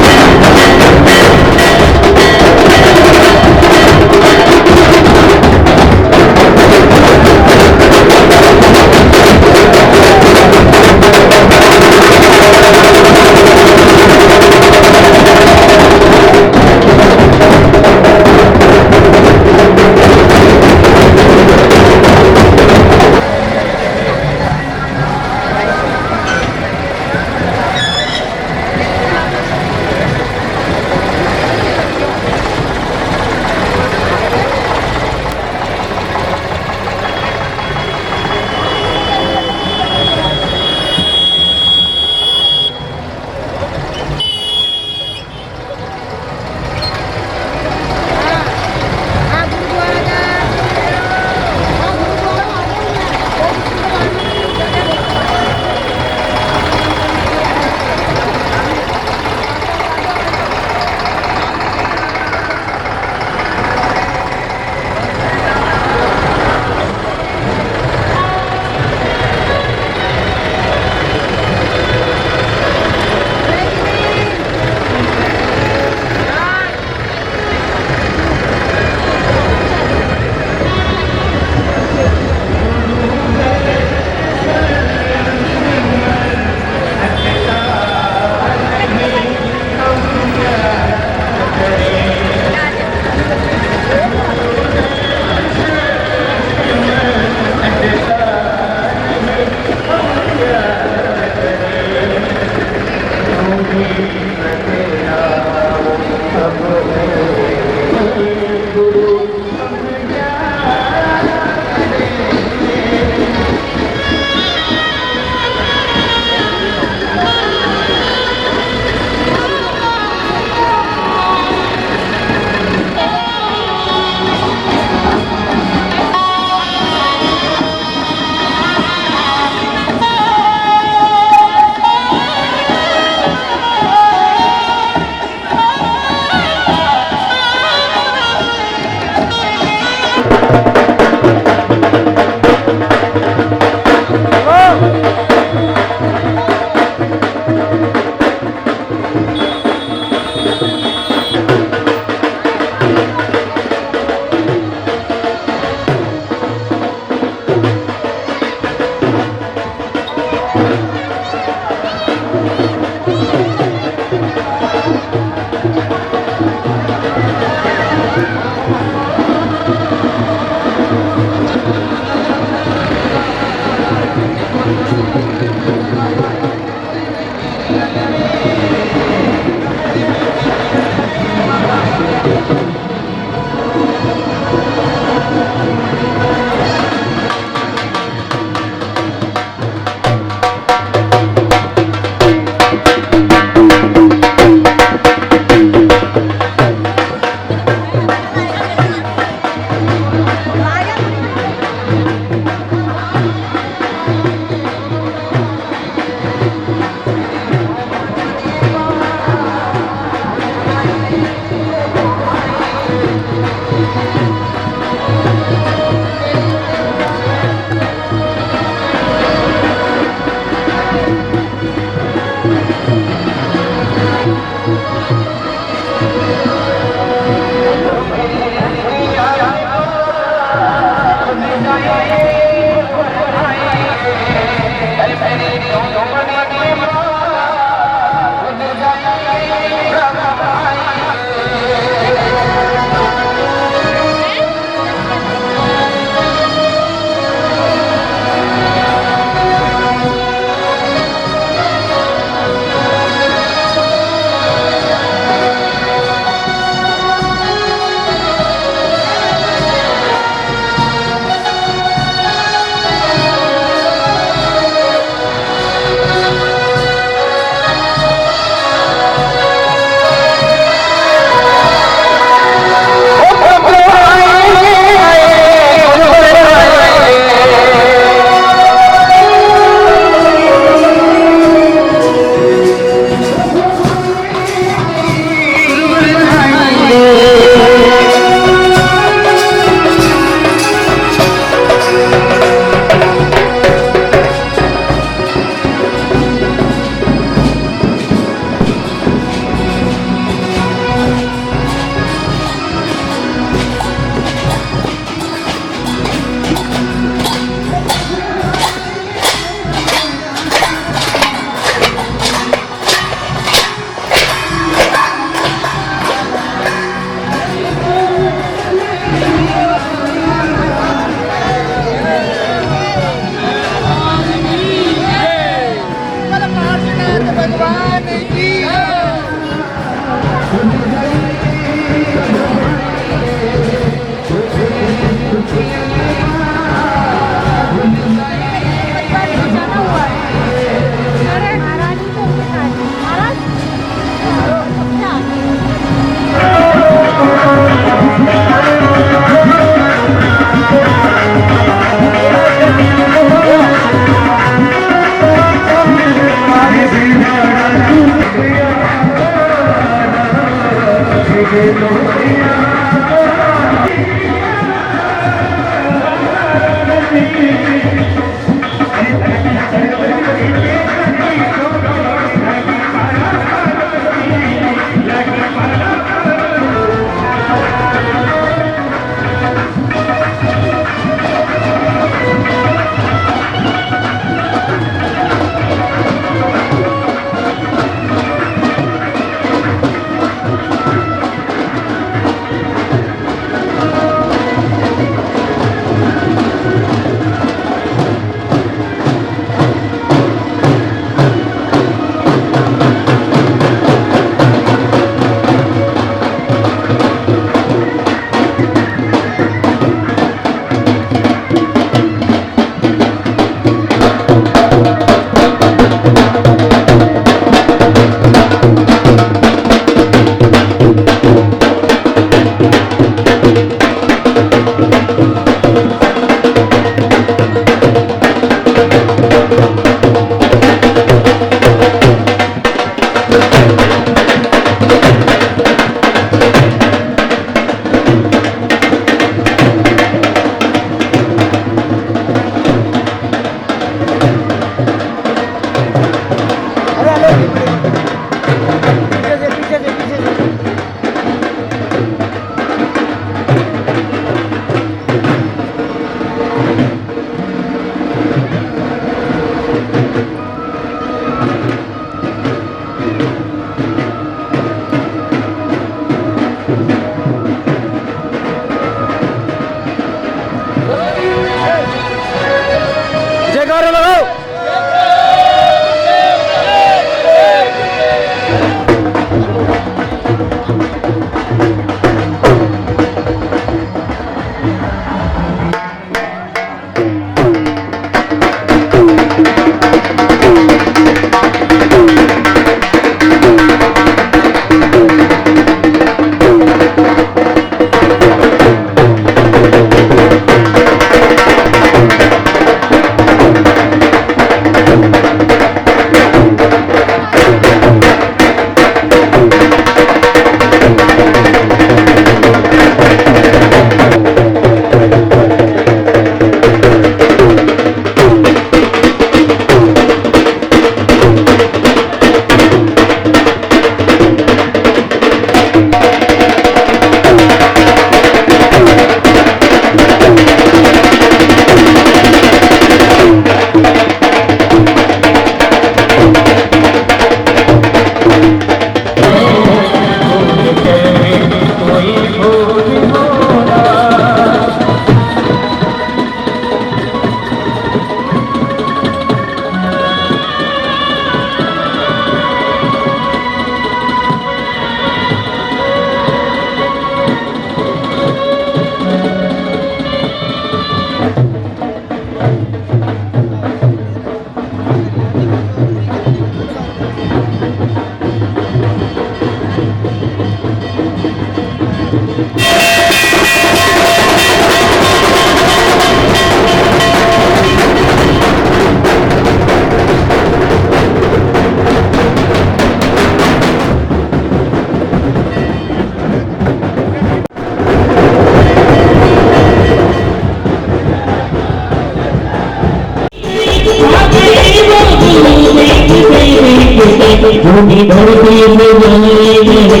भूमि धरती बजाए मेरे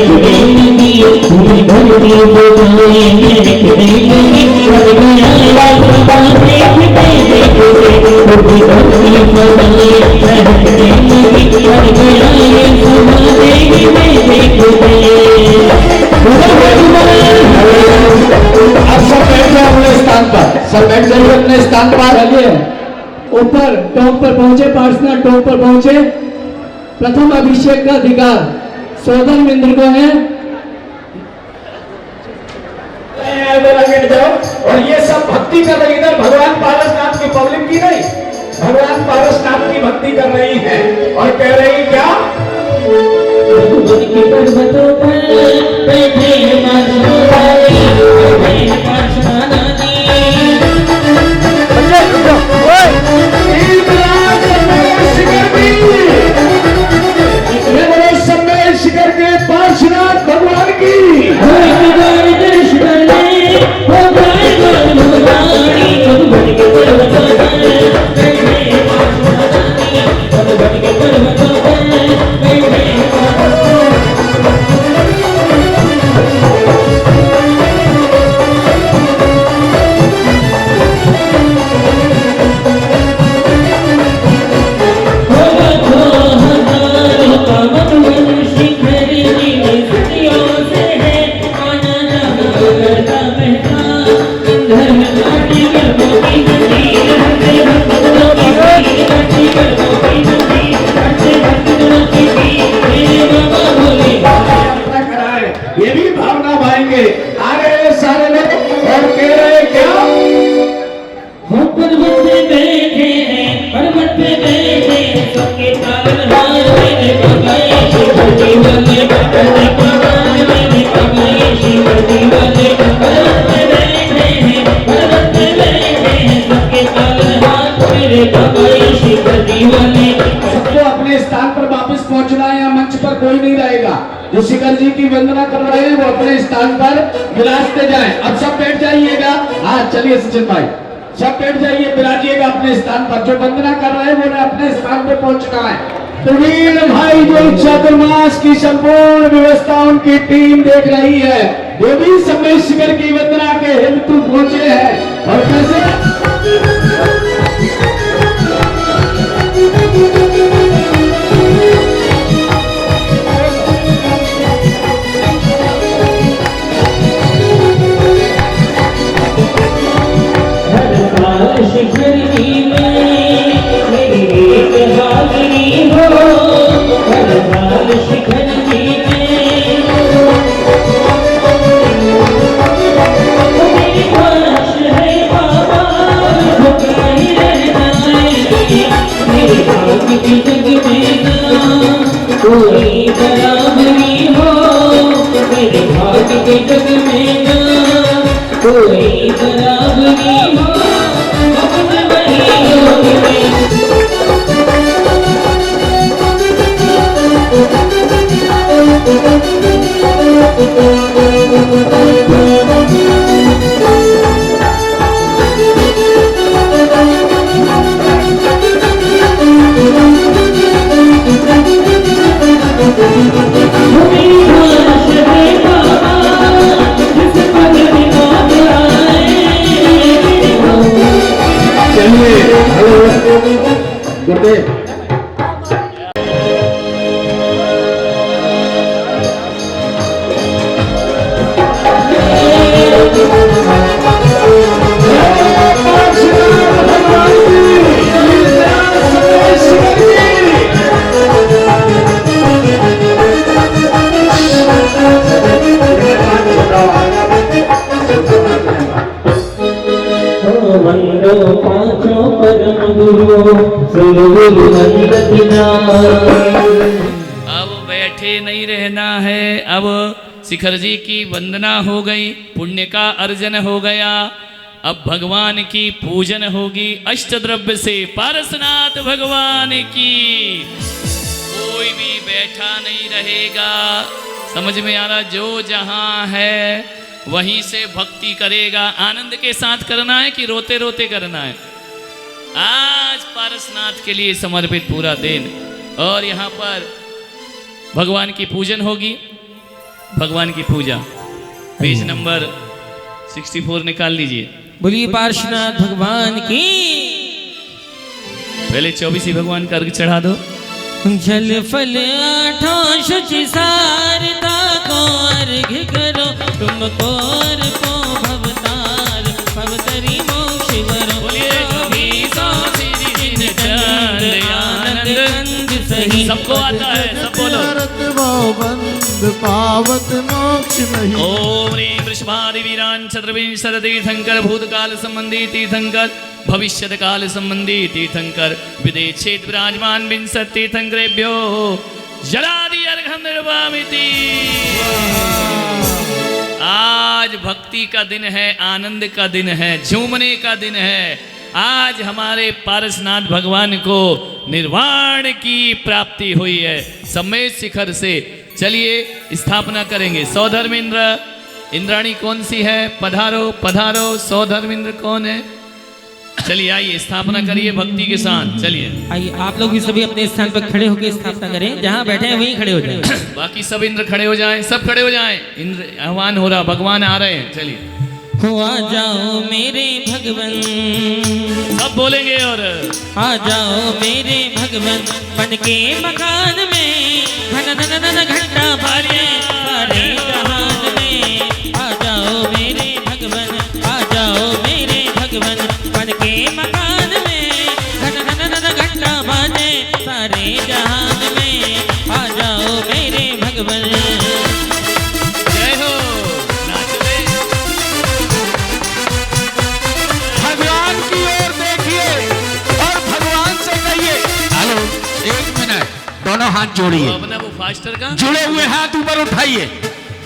भूमि धरती बजाए मेरे कर गया रास्ता देख देख भूमि धरती बजाए मेरे कर गया ये समा देख आप सब बैठ जाए अपने स्थान पर, सब बैठ जाइए अपने स्थान पर। ऊपर टॉप पर पहुंचे, पार्सना टॉप पर पहुंचे, प्रथम अभिषेक का अधिकार सौदर मिंद्र को है। और ये सब भक्ति कर रही इधर भगवान पारसनाथ की पब्लिक की नहीं, भगवान पारसनाथ की भक्ति कर रही है और कह रही क्या पर्वतों पर बैठे शिखर के पार्श्वनाथ भगवान की कोई नहीं रहेगा। जो शिखर जी की वंदना कर रहे हैं वो अपने स्थान पर विराजते जाएं। अब सब बैठ जाइएगा। हाँ चलिए सचिन भाई, सब बैठ जाइए, विराजिएगा अपने स्थान पर। जो वंदना कर रहे हैं वो अपने स्थान पर पहुंचना है। प्रवीण भाई जो चतुर्मास की संपूर्ण व्यवस्था उनकी टीम देख रही है, वो भी समय शिखर की वंदना के हेतु पहुंचे हैं। और कैसे शिखर जी में मेरी एक हाजरी हो, हर साल शिखर जी में मेरी ख्वाहिश है बाबा झुका ही रहना है। मेरे भाग्य की जग में ना कोई बराबरी हो, मेरे भाग्य के जग में ना कोई बराबरी हो। अब बैठे नहीं रहना है। अब शिखर जी की वंदना हो गई, पुण्य का अर्जन हो गया। अब भगवान की पूजन होगी अष्टद्रव्य से। पारसनाथ भगवान की कोई भी बैठा नहीं रहेगा। समझ में आ रहा? जो जहां है वहीं से भक्ति करेगा। आनंद के साथ करना है कि रोते रोते करना है? आज पारसनाथ के लिए समर्पित पूरा दिन। और यहाँ पर भगवान की पूजन होगी। भगवान की पूजा पेज नंबर 64 निकाल लीजिए। बोलिए पार्श्वनाथ भगवान की। पहले 24 ही भगवान का अर्घ चढ़ा दो। जल फल आठों शुचि सारता को अर्घ करो, तुमको अर्पो भवतार भवतरी मोक्ष वरो। सबको आता होता है, सब बोलो। जगत भाव बंद पावत मोक्ष नहीं। ओम ह्रीं वृषभादि वीरान चतुर्विंशति तीर्थंकर भूतकाल संबंधी तीर्थंकर भविष्यत काल संबंधी तीर्थंकर विदेशेत विराजमान विंशति तीर्थंकरेभ्यो जलादि अर्घं निर्वामिति। आज भक्ति का दिन है, आनंद का दिन है, झूमने का दिन है। आज हमारे पारसनाथ भगवान को निर्वाण की प्राप्ति हुई है सम्मेत शिखर से। चलिए स्थापना करेंगे। सौधर्मेंद्र इंद्राणी कौन सी है? पधारो पधारो। सौधर्मेंद्र कौन है? चलिए आइए स्थापना करिए भक्ति के साथ। चलिए आइए आप लोग भी सभी अपने स्थान पर खड़े होकर स्थापना करें, जहाँ बैठे हैं वहीं खड़े हो जाएं। बाकी सब इंद्र खड़े हो जाएं, सब खड़े हो जाएं। इंद्र आह्वान हो रहा, भगवान आ रहे हैं। चलिए हो आ जाओ मेरे भगवन, सब बोलेंगे और आ जाओ मेरे भगवन, बन के मकान में घन घन घन घंटा बाजे सारे जहान में। आ जाओ मेरे भगवन, आ जाओ मेरे भगवन, बन के मकान में घन घन घन घंटा बाजे सारे जहान में। आ जाओ मेरे भगवन। जय हो। नाच ले। भगवान की ओर देखिए और भगवान से कहिए। हेलो, एक मिनट, दोनों हाथ जोड़िए। तो अपना वो फास्टर का जुड़े हुए हाथ ऊपर उठाइए,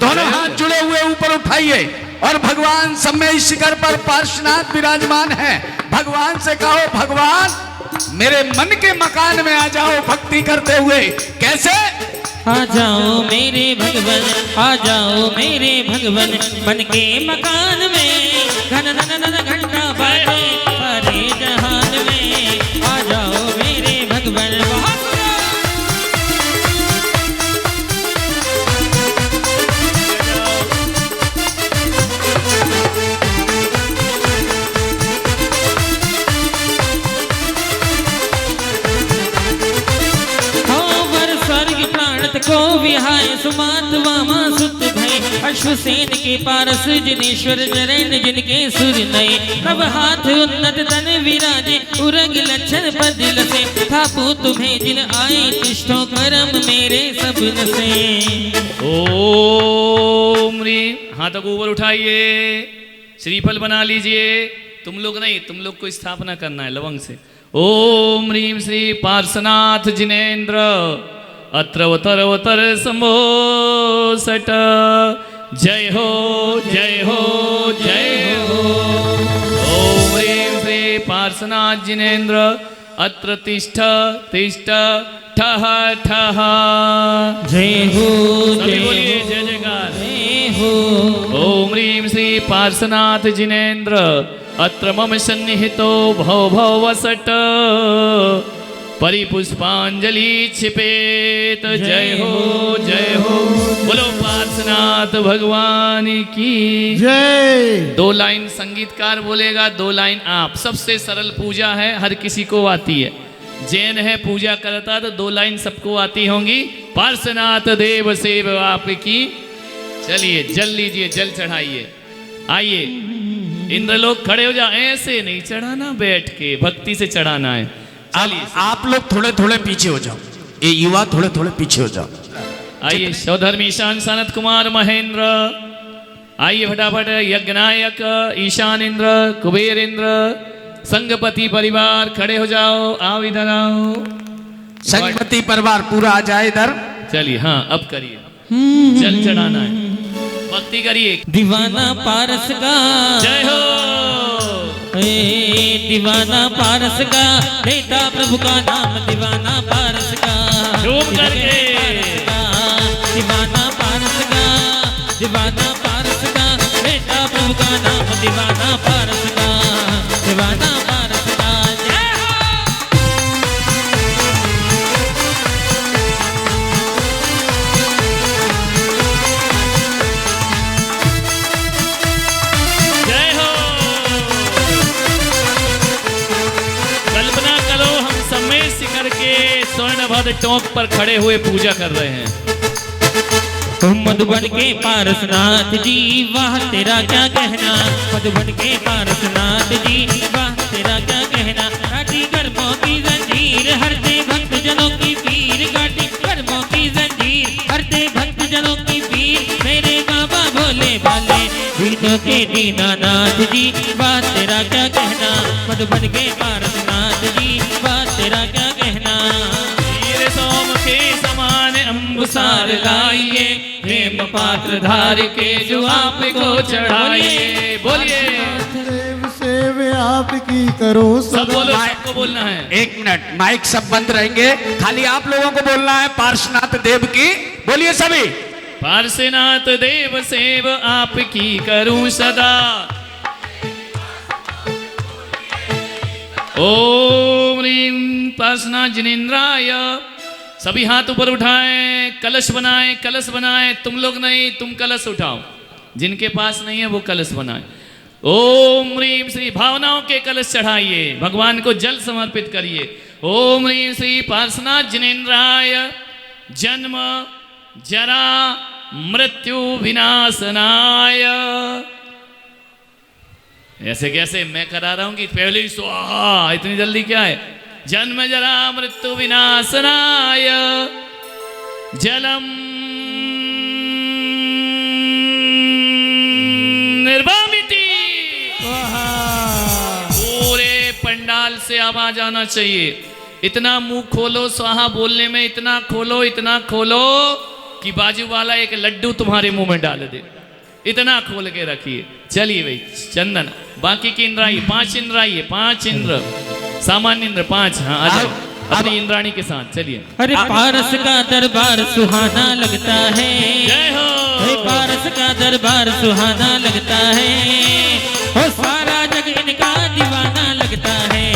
दोनों हाथ जुड़े हुए ऊपर उठाइए और भगवान सम्मेत शिखर पर पार्श्वनाथ विराजमान है। भगवान से कहो, भगवान मेरे मन के मकान में आ जाओ भक्ति करते हुए। कैसे? आ जाओ मेरे भगवन, आ जाओ मेरे भगवन, बन के मकान में घन घन घन घंटा बाजे सारे जहान में। आ जाओ मेरे भगवन। बहुत को विहाय सुमात वामा सुत भय, अश्वसेन के पारस जिनेश्वर जरन जिनके सुर नए। तब हाथ उन्नत तन विराजे, उरग लक्षण बदल से, थापू तुम्हें जिन आए तिष्ठो करम मेरे सब नसे। ओम ह्रीं, हाथों को ऊपर उठाइए, श्रीफल बना लीजिए। तुम लोग नहीं, तुम लोग को स्थापना करना है लवंग से। ओम ह्रीं श्री पार्श्वनाथ जिनेन्द्र अत्र अवतर शंभो सट। जय हो जय हो जय हो। ओम ह्रीं श्री पार्श्वनाथ जिनेन्द्र अत्र तिष्ठ तिष्ठ ठह ठह। जय हो सभी बोलिए जय जयकार। जय हो। ओम ह्रीं श्री पार्श्वनाथ जिनेन्द्र अत्र मम सन्निहितो भव भव वसट। परिपुष्पांजलि छिपेत। जय हो जय हो। बोलो पार्श्वनाथ भगवान की जय। 2 लाइन संगीतकार बोलेगा, 2 लाइन आप। सबसे सरल पूजा है, हर किसी को आती है। जैन है पूजा करता तो 2 लाइन सबको आती होंगी। पार्श्वनाथ देव सेव आपकी। चलिए जल लीजिए, जल चढ़ाइए। आइए इंद्र लोग खड़े हो जाओ। ऐसे नहीं चढ़ाना, बैठ के भक्ति से चढ़ाना है। आप लोग थोड़े थोड़े पीछे हो जाओ, ये युवा थोड़े थोड़े पीछे हो जाओ। आइए सौधर्म ईशान सनत कुमार महेंद्र। आइए फटाफट यज्ञनायक ईशान इंद्र कुबेर इंद्र संगपति परिवार खड़े हो जाओ। आओ इधर आओ। संगपति परिवार पूरा आ जाए इधर। चलिए हाँ अब करिए, जल चढ़ाना है, भक्ति करिए। दीवाना पारस का जय हो। दीवाना पारस का, देता प्रभु का नाम दीवाना पारस का। झूम करके दीवाना पारस का, दीवाना पारस का, देता प्रभु का नाम दीवाना पारस का, दीवाना पारस का। जय हो। जय हो। कल्पना करो हम सम्मेत शिखर के स्वर्णभद्र टोंक पर खड़े हुए पूजा कर रहे हैं। मधुबन के पारसनाथ जी वाह तेरा क्या कहना। मधुबन के पारसनाथ जी वाह तेरा क्या कहना। काटी कर्मों की जंजीर हरते भक्त जनों की पीर, काटी कर्मों भक्त जनों की वीर मेरे बाबा भोले भाले, वीरों के दीनानाथ जी बात तेरा क्या कहना, मधुबन के पारसनाथ जी बात तेरा क्या कहना। हीरे सोम के समान अम्बुसार लाइए, हेम पात्र धार के जो आपको चढ़ाइए। बोलिए देव सेव आपकी करो सब सदा। बोलो, सबको बोलना है। एक मिनट, माइक सब बंद रहेंगे, खाली आप लोगों को बोलना है पार्श्वनाथ देव की। बोलिए सभी। पार्श्वनाथ देव सेव आपकी करूं सदा, ओम ह्रीं पार्श्वनाथ जिनेन्द्राय। सभी हाथ ऊपर उठाएं, कलश बनाएं, कलश बनाएं। तुम लोग नहीं, तुम कलश उठाओ, जिनके पास नहीं है वो कलश बनाए। ओम ह्रीं श्री भावनाओं के कलश चढ़ाइए, भगवान को जल समर्पित करिए। ओम ह्रीं श्री पार्श्वनाथ जिनेन्द्राय जन्म जरा मृत्यु विनाशनाय। ऐसे कैसे मैं करा रहा हूं कि पहले ही स्वाहा, इतनी जल्दी क्या है। जन्म जरा मृत्यु विनाशनाय जलम निर्वामिति। पूरे पंडाल से आवाज आना चाहिए। इतना मुंह खोलो स्वाहा बोलने में, इतना खोलो, इतना खोलो कि बाजू वाला एक लड्डू तुम्हारे मुंह में डाल दे। इतना खोल के रखिए। चलिए भाई चंदन, बाकी की इंद्राई 5 इंद्राई, 5 इंद्र, सामान्य इंद्र 5। हाँ आ जाओ अपनी इंद्राणी के साथ। चलिए। अरे पारस का दरबार सुहाना लगता है, जय हो। अरे पारस का दरबार सुहाना लगता है, ओ सारा जग इनका दीवाना लगता है।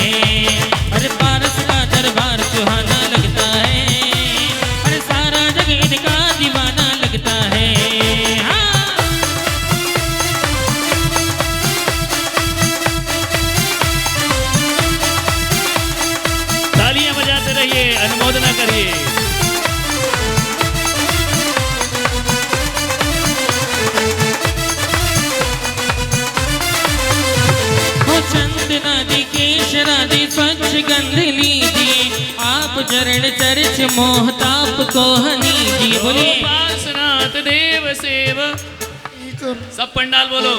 अरे पारस का दरबार सुहाना लगता है, अरे सारा जग इनका दीवाना लगता है। हाँ। तालियां बजाते रहिए, अनुमोदना करिए। चंदनादि केशरादि स्वच्छ गंध लीजिए, आप चरण चर्च मोहताप को हनीजिए। बोलिए पार्श्वनाथ देव सेव। सब पंडाल बोलो।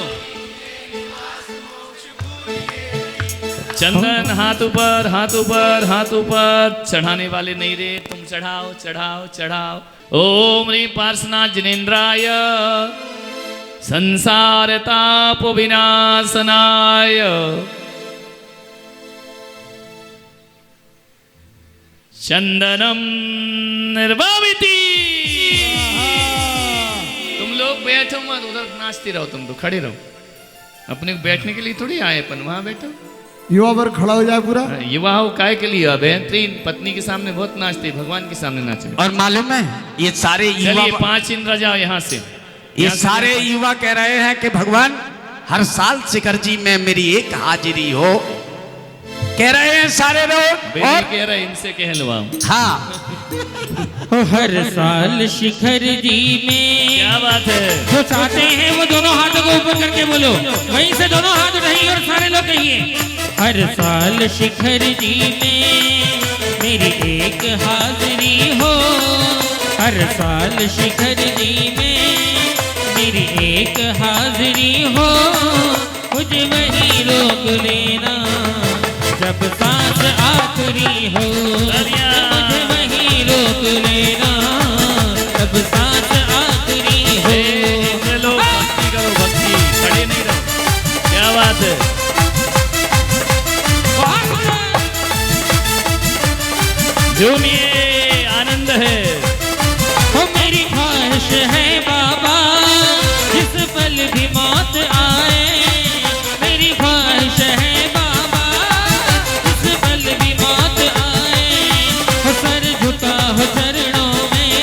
चंदन हाथ ऊपर, हाथ ऊपर, हाथ ऊपर। चढ़ाने वाले नहीं रे, तुम चढ़ाओ चढ़ाओ चढ़ाओ। ओम ह्रीं पार्श्वनाथ जिनेन्द्राय संसार ताप विनाशनाय चंदनम निर्वामिति। तुम लोग बैठो मत, उधर नाचते रहो। तुम तो खड़े रहो, अपने को बैठने के लिए थोड़ी आए अपन, वहां बैठो। युवा वर्ग खड़ा हो जाए पूरा। युवा हो काय के लिए? बेहतरीन पत्नी के सामने बहुत नाचते, भगवान के सामने नाचे। और मालूम है ये सारे युवा, चलिए 5 इंद्र जाओ यहाँ से। ये सारे युवा कह रहे हैं कि भगवान हर साल शिखर जी में मेरी एक हाजिरी हो, कह रहे हैं सारे लोग। और कह रहे इनसे कहलवाओ। हाँ, हर साल शिखर जी में क्या बात है। जो चाहते हैं वो दोनों हाथों को ऊपर करके बोलो, वहीं से दोनों हाथ उठाइए और सारे लोग कहिए, हर साल शिखर जी में मेरी एक हाजिरी हो, हर साल शिखर जी में मेरी एक हाजिरी हो, मुझे वहीं रोक लेना जब सांस आखिरी हो, मुझे वहीं रोक लेना जब सांस आखिरी हो। लोग भक्ति करो, भक्ति, खड़े नहीं रहो। क्या बात है। झूमिए, आनंद है। हो मेरी ख्वाहिश है बाबा जिस पल भी मौत आए, मेरी ख्वाहिश है बाबा जिस पल भी मौत आए, हो सर झुका हो चरणों में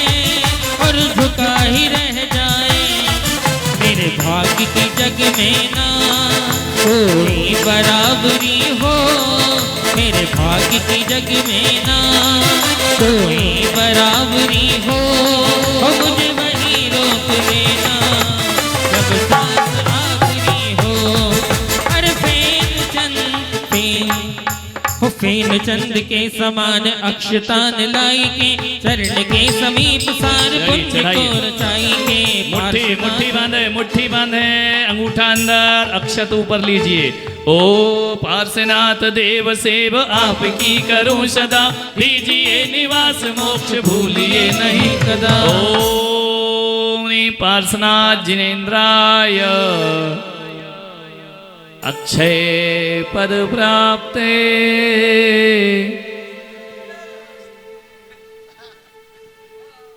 और झुका ही रह जाए, मेरे भाग्य की जग में ना कोई बराबरी हो, मेरे भाग्य की जग में ना कोई बराबरी हो, मुझे वहीं रोक लेना जब सांस आखिरी हो। अरे फेन चंद के समान अक्षतान लाई के चरण के समीप सार पुण्य को रचाई के मुट्ठी बांधे अंगूठा अंदर अक्षत ऊपर लीजिए। ओ पार्श्वनाथ देव सेव आपकी करूं सदा दीजिए निवास मोक्ष भूलिए नहीं कदा। ओम पार्श्वनाथ जिनेन्द्राय अक्षय पद प्राप्ते।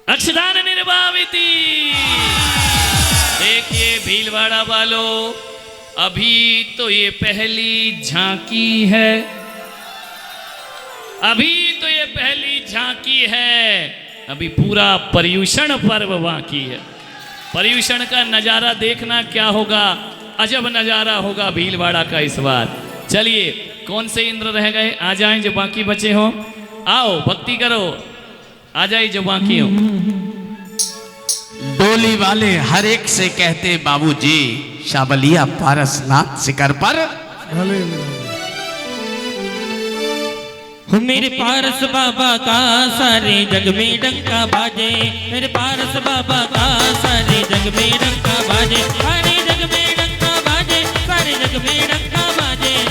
अक्षदान निर्भाविती। देखिए भीलवाड़ा वालों, अभी तो ये पहली झांकी है, अभी तो ये पहली झांकी है, अभी पूरा पर्यूषण पर्व बाकी है। पर्यूषण का नजारा देखना क्या होगा, अजब नजारा होगा भीलवाड़ा का इस बार। चलिए कौन से इंद्र रह गए, आ जाएं जो बाकी बचे हो, आओ भक्ति करो, आ जाए जो बाकी हो। डोली वाले हर एक से कहते बाबूजी शाबलिया पारसनाथ शिखर पर भले मेरे पारस बाबा का सारे जग में डंका बाजे। मेरे पारस बाबा का सारे जग में डंका बाजे। सारे जग में डंका बाजे। सारे जग में डंका बाजे।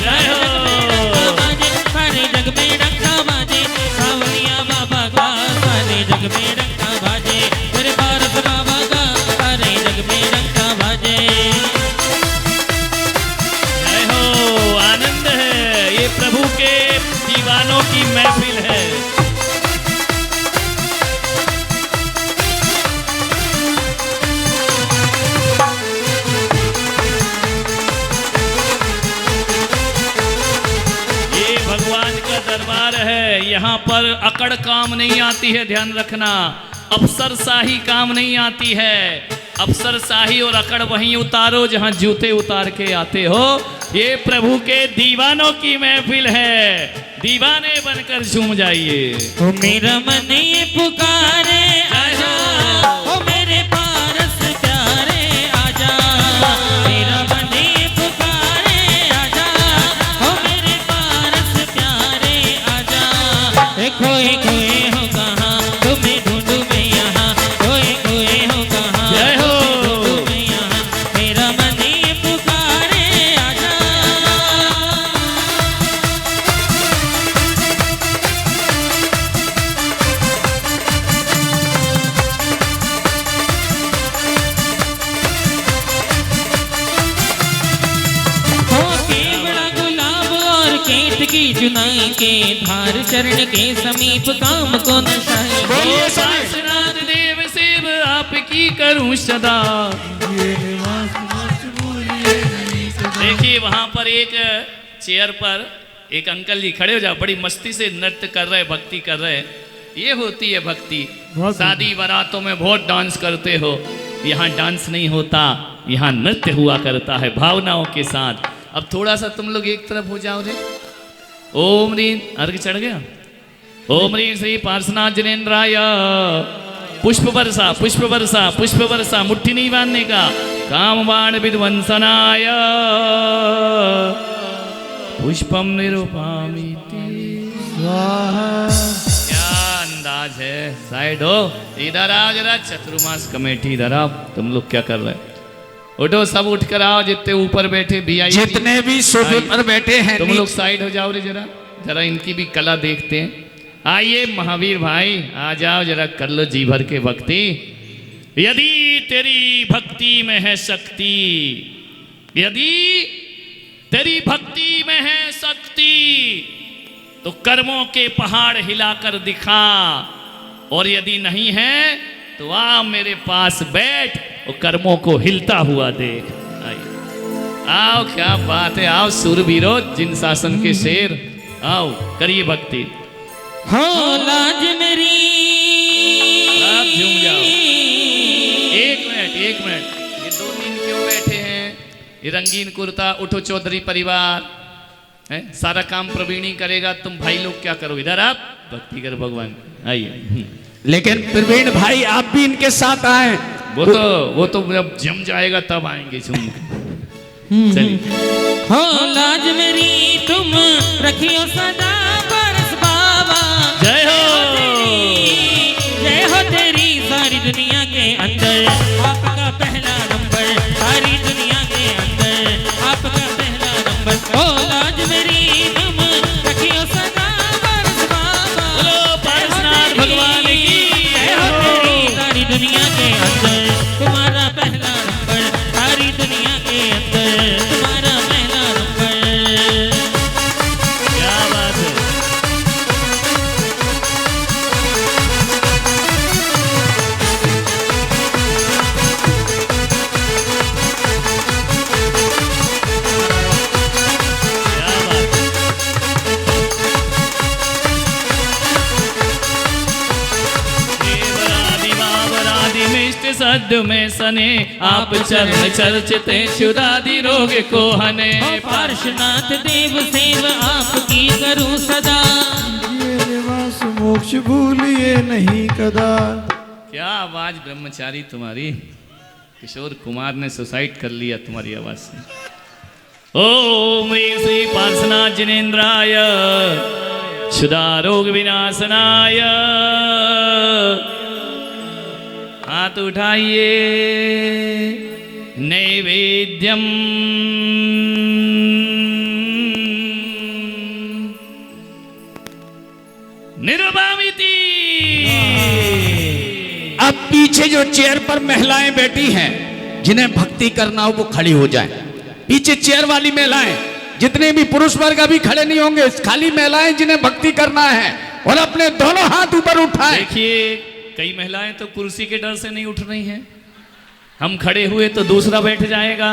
सारे जग में डंका बाजे। सावलिया बाबा का सारे जग में डंका बाजे। मेरे पारस बाबा का सारे जग में डंका बाजे। जय हो, आनंद है, ये प्रभु के दीवानों की महफिल है। ये भगवान का दरबार है, यहाँ पर अकड़ काम नहीं आती है, ध्यान रखना। अफसरशाही काम नहीं आती है। अफसरशाही और अकड़ वहीं उतारो जहाँ जूते उतार के आते हो। ये प्रभु के दीवानों की महफिल है, दीवाने बनकर झूम जाइए। ओ मेरा मन ये पुकारे आजा, ओ मेरे पारस प्यारे आजा। मेरा मन ये पुकारे आजा, ओ मेरे पारस प्यारे आजा। खोए खोए हो कहाँ तुम्हें ढूंढूं मैं यहाँ। खोए खोए हो कहाँ जय हो। ढूंढूं मैं यहाँ। मेरा मन ये पुकारे आजा। हो केवड़ा गुलाब और केत की चुनाई के धार चरण के समीप काम को नशाई। बोलिए पार्श्वनाथ देव सेव आपकी करूं सदा। देखिए वहां पर एक चेयर पर एक अंकल जी खड़े हो जाओ, बड़ी मस्ती से नृत्य कर रहे, भक्ति कर रहे। ये होती है भक्ति। शादी बारातों में बहुत डांस करते हो, यहाँ डांस नहीं होता, यहाँ नृत्य हुआ करता है भावनाओं के साथ। अब थोड़ा सा तुम लोग एक तरफ हो जाओ रे। ओम रीम, अर्घ चढ़ गया। ओम रीम श्री पार्श्वनाथ जिनेन्द्राय। पुष्प वर्षा, पुष्प वर्षा, पुष्प वर्षा, मुट्ठी नहीं बांधने का। कामबाण विध्वंसनाय पुष्पम निरूपामि। क्या अंदाज है, साइड हो, इधर आओ जरा। चतुर्मास कमेटी इधर आओ। तुम लोग क्या कर रहे हो, उठो सब उठ कर आओ, जितने ऊपर बैठे VIP, जितने भी सोफे पर बैठे हैं तुम लोग साइड हो जाओ रे जरा, जरा इनकी भी कला देखते हैं। आइए महावीर भाई आ जाओ, जरा कर लो जी भर के भक्ति। यदि तेरी भक्ति में है शक्ति, यदि तेरी भक्ति में है शक्ति, तो कर्मों के पहाड़ हिलाकर दिखा, और यदि नहीं है तो आ मेरे पास बैठ और कर्मों को हिलता हुआ देख। आइए आओ, क्या बात है, आओ सूरवीरो, जिन शासन के शेर, आओ करिए भक्ति। हो लाज मेरी आप झूम जाओ। एक मिनट, एक मिनट, ये दो दिन क्यों बैठे हैं? ये रंगीन कुर्ता, उठो चौधरी परिवार है, सारा काम प्रवीणी करेगा, तुम भाई लोग क्या करो? इधर आप भक्ति कर भगवान। आइए। लेकिन प्रवीण भाई आप भी इनके साथ आए। वो तो जब जम जाएगा तब आएंगे झूम के। चलिए। हो लाज मेरी तुम रखियो सदा, बरस दुनिया के अंदर आपका पहला नंबर, सारी दुनिया के अंदर आपका पहला नंबर। ओ लाज मेरी तुम रखियो सदा पारस बाबा, बोलो पारसनाथ भगवान की जय हो तेरी सारी दुनिया के अंदर तुम्हारा पहला नंबर, सारी दुनिया के अंदर तुम्हारा पहला नंबर। क्या बात है। क्या बात है। देवरादि बाबरादि मिष्ट सद्य में सने, आप चरण चर्चिते क्षुदादि रोग को हने। पार्श्वनाथ देव सेव आपकी करूं सदा। ये निवास मोक्ष भूलिए नहीं कदा। क्या आवाज ब्रह्मचारी तुम्हारी, किशोर कुमार ने सुसाइड कर लिया तुम्हारी आवाज से। ओम ह्रीं श्री पार्श्वनाथ जिनेन्द्राय क्षुधा रोग विनाशनाय। हाथ उठाइए, नैवेद्यम निर्वामिति। अब पीछे जो चेयर पर महिलाएं बैठी हैं, जिन्हें भक्ति करना हो वो खड़ी हो जाएं। पीछे चेयर वाली महिलाएं, जितने भी पुरुष वर्ग अभी खड़े नहीं होंगे, खाली महिलाएं जिन्हें भक्ति करना है और अपने दोनों हाथ ऊपर उठाएं। देखिए कई महिलाएं तो कुर्सी के डर से नहीं उठ रही हैं। हम खड़े हुए तो दूसरा बैठ जाएगा।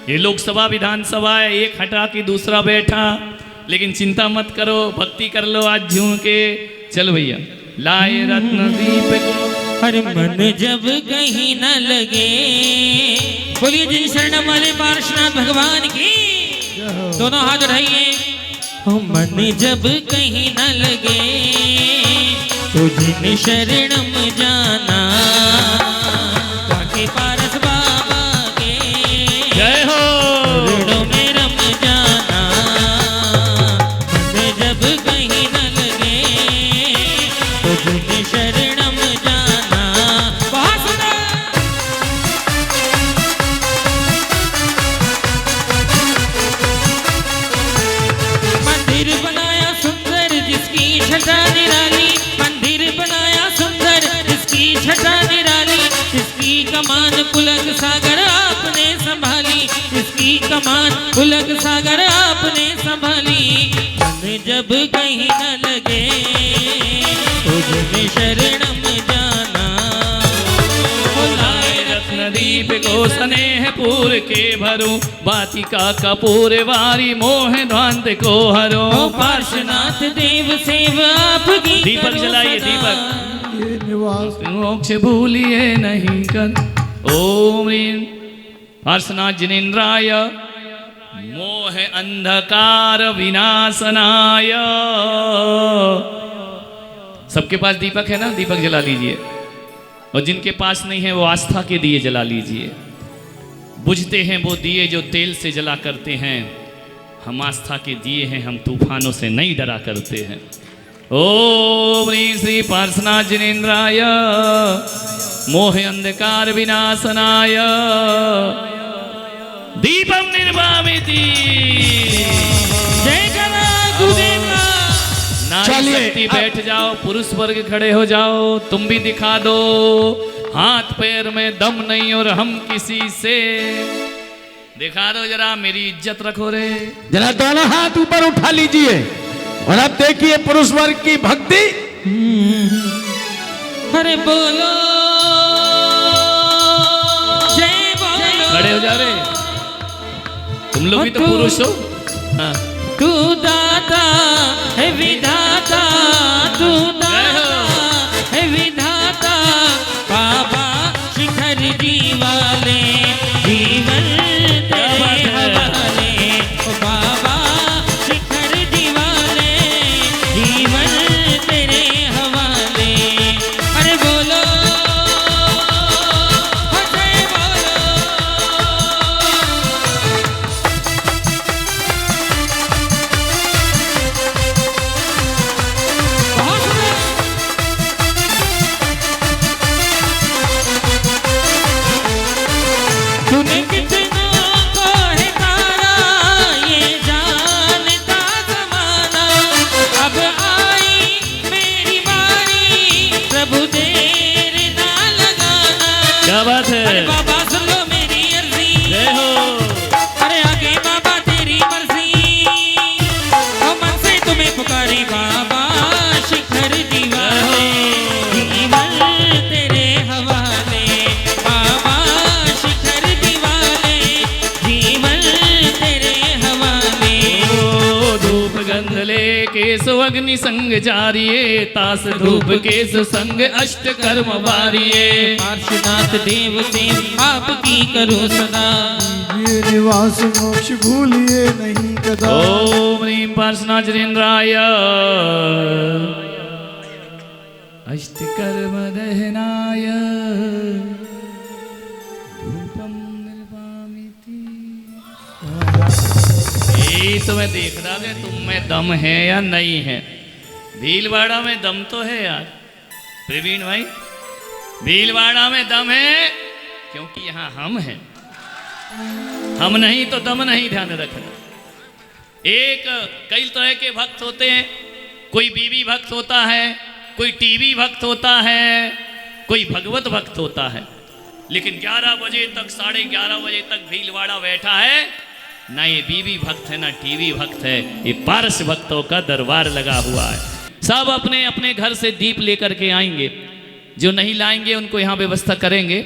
ये लोकसभा विधानसभा है, एक हटा के दूसरा बैठा। लेकिन चिंता मत करो, भक्ति कर लो आज झूम के। चल भैया, लाए रत्न दीप को। हर मन जब कहीं न लगे, बोलिए जिन शरणम वाले पार्श्वनाथ भगवान की। दोनों हाथ उठाइए। मन जब कहीं न लगे, तो जिन शरणम जाना, ताके पारस बाबा के जय हो। ऋणों में रम जाना। मन जब कहीं न लगे, तो जिन शरणम जाना। बहुत सुंदर। मंदिर बनाया सुंदर जिसकी छटा निराली, मंदिर बनाया सुंदर जिसकी छटा निराली। जिसकी कमान पुलक सागर आपने संभाली, जिसकी कमान पुलक सागर आपने संभाली। मन जब कहीं न लगे, तो जिन शरणम जाना। लाए रत्न दीप को स्नेह पूर के भरूं, बातिका कपूर वारी मोह ध्वांत को हरो। ओ पार्श्वनाथ देव सेव आपकी दीपक करो जलाइए, सदा। दीपक। ये निवास मोक्ष भूलिए नहीं कर। ओम ह्रीं पार्श्वनाथ जिनेन्द्राय मोह अंधकार विनाशनाय। सबके पास दीपक है ना, दीपक जला लीजिए। और जिनके पास नहीं है वो आस्था के दिए जला लीजिए। बुझते हैं वो दिए जो तेल से जला करते हैं, हम आस्था के दिए हैं, हम तूफानों से नहीं डरा करते हैं। ओम ह्रीं श्री पार्श्वनाथ जिनेन्द्राय मोह अंधकार विनाशनाय दीपम निर्वामिति। जय करा गुरुदेव का। नारी चलिए, शक्ति बैठ जाओ, पुरुष वर्ग खड़े हो जाओ। तुम भी दिखा दो, हाथ पैर में दम नहीं और हम किसी से। दिखा दो जरा, मेरी इज्जत रखो रे। जरा दोनों हाथ ऊपर उठा लीजिए और अब देखिए पुरुष वर्ग की भक्ति। अरे बोलो जय बोलो। खड़े हो जा रे, तुम लोग भी तो पुरुष हो। हाँ। तू दाता है विधाता, तू दाता है विधाता। बाबा शिखर जी वाले जीवन तेरे हवाले। ओ बाबा शिखर जी वाले जीवन तेरे हवाले। अरे बोलो जय बोलो। अरे बाबा सुन लो मेरी अर्जी, जय हो। अरे आगे बाबा तेरी मर्जी, ओ मन से तुम्हें पुकारी बाबा शिखर दीवाने, जीवन तेरे हवाले बाबा शिखर दीवाने, जीवन तेरे हवाले। ओ धूप गंध लेके सुअग्नि संग जारिये, तास धूप के सुसंग अष्ट कर्म वारिये। पार्श्वनाथ देव देव आपकी करो सदा, ये निवास मोक्ष भूलिए नहीं कदा। ओम ह्रीं पार्श्वनाथेन्द्राय अष्टकर्म दहनाय धूपम निर्वामिति। ये तो मैं देख रहा था तुम में दम है या नहीं है। भीलवाड़ा में दम तो है यार प्रवीण भाई, भीलवाड़ा में दम है क्योंकि यहाँ हम हैं। हम नहीं तो दम नहीं, ध्यान रखना। एक कई तरह के भक्त होते हैं, कोई बीवी भक्त होता है, कोई टीवी भक्त होता है, कोई भगवत भक्त होता है। लेकिन 11 बजे तक 11:30 बजे तक भीलवाड़ा बैठा है, ना ये बीवी भक्त है ना टीवी भक्त है, ये पारस भक्तों का दरबार लगा हुआ है। सब अपने अपने घर से दीप लेकर के आएंगे, जो नहीं लाएंगे उनको यहाँ व्यवस्था करेंगे।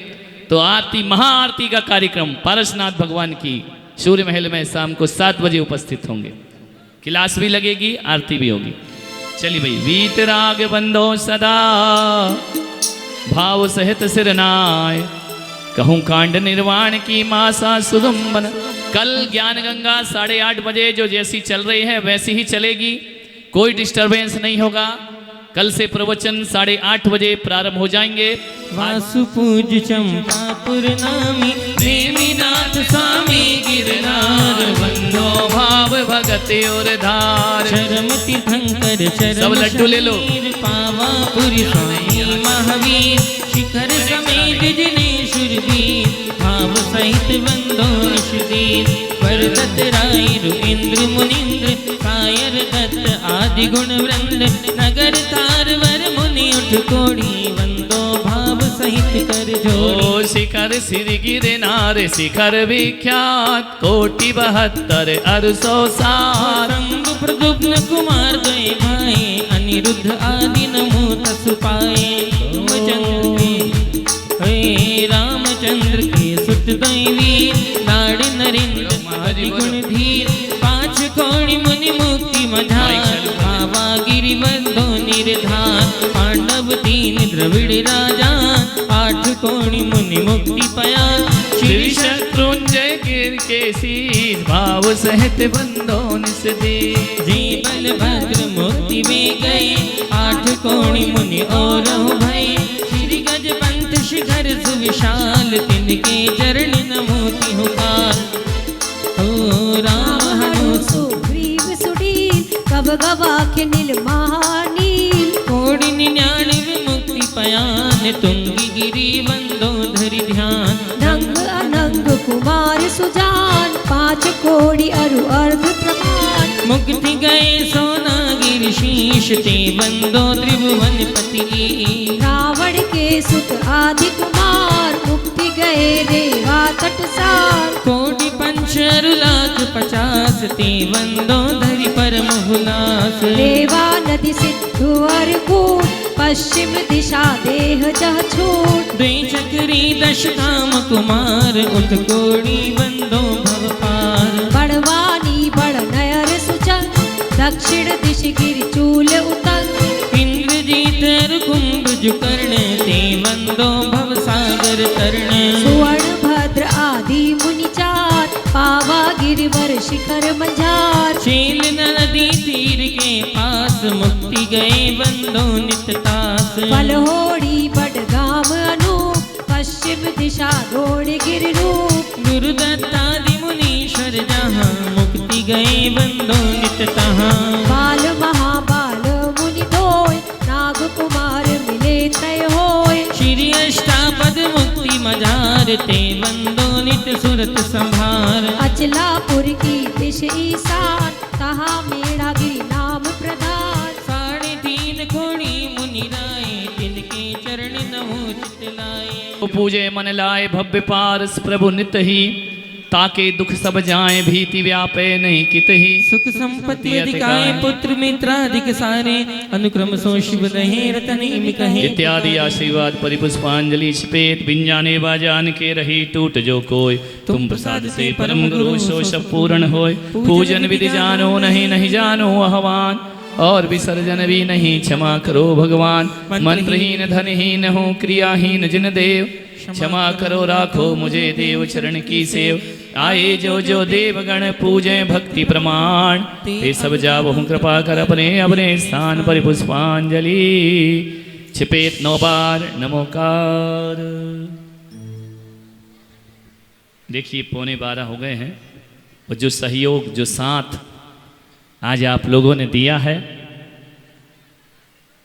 तो आरती, महाआरती का कार्यक्रम पारसनाथ भगवान की सूर्य महल में शाम को 7 बजे उपस्थित होंगे। क्लास भी लगेगी, आरती भी होगी। चलिए भाई। वीतराग बंधो सदा भाव सहित सिरनाय, कहूँ कांड निर्वाण की मासा सुदुम्बन। कल ज्ञान गंगा 8:30 बजे जो जैसी चल रही है वैसी ही चलेगी, कोई डिस्टरबेंस नहीं होगा। कल से प्रवचन 8:30 बजे प्रारंभ हो जाएंगे। वासु पूज चंपापुर नामी, नेमिनाथ स्वामी गिरनार, बंधो भाव भगत और धार। चरम तीर्थंकर चरम सब लड्डू ले लो। शरीर, पावापुरी स्वामी महावीर, शिखर समेत जिनेश्वर वीर, भाव सहित बंदो निषदीर। वरदत्त राय इंद्र मुनिंद्र, कायर दत्त आदि गुण वृंद, नगर तार वर मुनि उठ कोड़ी, वंदो भाव सहित कर जोड़ी। ओ शिखर सिर गिरनार, शिखर विख्यात, कोटि 72 अरसो सार। संग प्रद्युम्न कुमार गए भाई, अनिरुद्ध आदि नमो तस पाए। रामचंद्र के सुत दैवी, लाड़ नरेंद्र आदि गुण धीर। 5 कोणि मुनि मुक्ति मझार, भावा गिरि बंधो निर्धार। पांडव 3 द्रविड़ राजा, 8 कोणि मुनि मुक्ति पया। श्री शत्रुंजय गिर के शीस, भाव सहित बंधो निषदीर। जी बलभद्र मुक्ति में गए, 8 कोणि मुनि और भय। श्री गजपंथ शिखर सुविशाल, तिनके चरण नमोति हुकार। ओ राम हनु सुग्रीव सुडील, कब गवाखे नील महानील। कोटि 99 मुक्ति पयान, तुंगी गिरी बंदो धरि ध्यान। नंग अनंग कुमार सुजान, 5 कोड़ी अरु अर्ध प्रमाण। मुक्ति गए सोना गिर शीश, ते बंदो त्रिभुवन पति। रावण के सुत आदि कुमार, मुक्ति गए देवा तटसार। कोटि 5 लाख 50, ते बंदो धरि परम हुलास। देवा नदि सिद्धू अर कूट, पश्चिम दिशा देह जह छूट। 2 चक्री 10 काम कुमार, उत कोड़ी बंदो भव पार। बड़वानी बड़ नयर सुचंग, दक्षिण दिश गिर चूल उतंग। इंद्रजीत कुंभ कर्ण, ते बंदो भव सागर तरण। सुवर्ण भद्र आदि मुनि चार, पावा गिरिवर शिखर मझार। चील नदी तीर के पास, मुक्ति गए बंदो नित तास। पलहोड़ी बडगाम अनूप, पश्चिम दिशा रोड गिर रूप। गुरुदत्तादि मुनीश्वर जहाँ, मुक्ति गए बंदो नित तहाँ। बाल महाबाल मुनि दोय, नाग कुमार मिले तय होय। श्री अष्टापद मुक्ति मझार, ते बंदो नित सुरत संभार। अचलापुर की दिश ईशान, तहाँ मेरा गिरि नाम प्रधान। 3.5 कोणि मुनि राय, तिनके चरण नमो चित लाए। पूजे मन लाए भव्य पारस प्रभु नित ही, ताके दुख सब जाए भीति व्यापे नहीं कित ही। सुख संपत्ति अधिकाए पुत्र मित्राधिक सारे, अनुक्रम सो शिव रहे रतन इम कहे। इत्यादि आशीर्वाद परिपुष्पांजलि छपेत, बिंजाने बाजान के रही टूट जो कोय, तुम प्रसाद से परम गुरु सो सब पूर्ण होय। पूजन विधि जानो नहीं नहीं जानो आह्वान, और विसर्जन भी नहीं क्षमा करो भगवान। मंत्रहीन धनहीन हूँ क्रियाहीन जिन देव, क्षमा करो राखो मुझे देव चरण की सेव। आए जो जो देवगण पूजे भक्ति प्रमाण, ते सब जावहु कृपा कर अपने अपने स्थान पर पुष्पांजलि छिपेत 9 बार नमोकार। देखिए 11:15 हो गए हैं, और जो सहयोग जो साथ आज आप लोगों ने दिया है,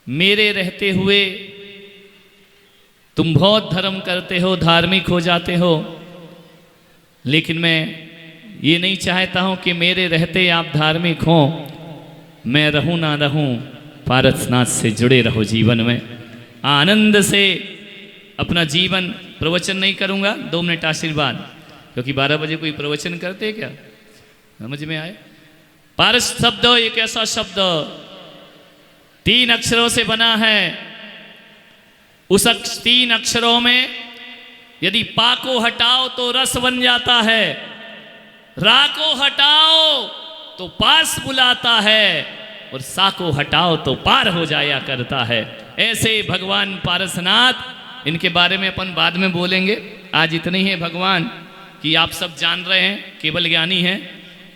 मेरे रहते हुए तुम बहुत धर्म करते हो, धार्मिक हो जाते हो, लेकिन मैं ये नहीं चाहता हूं कि मेरे रहते आप धार्मिक हों। मैं रहूं ना रहूं, पारसनाथ से जुड़े रहो जीवन में। आनंद से अपना जीवन, प्रवचन नहीं करूंगा, 2 मिनट आशीर्वाद, क्योंकि 12 बजे कोई प्रवचन करते क्या, समझ में आए। पारस शब्द एक ऐसा शब्द 3 अक्षरों से बना है। उस 3 अक्षरों में यदि पा को हटाओ तो रस बन जाता है, रा को हटाओ तो पास बुलाता है, और सा को हटाओ तो पार हो जाया करता है। ऐसे भगवान पारसनाथ, इनके बारे में अपन बाद में बोलेंगे। आज इतने ही है भगवान कि आप सब जान रहे हैं, केवल ज्ञानी हैं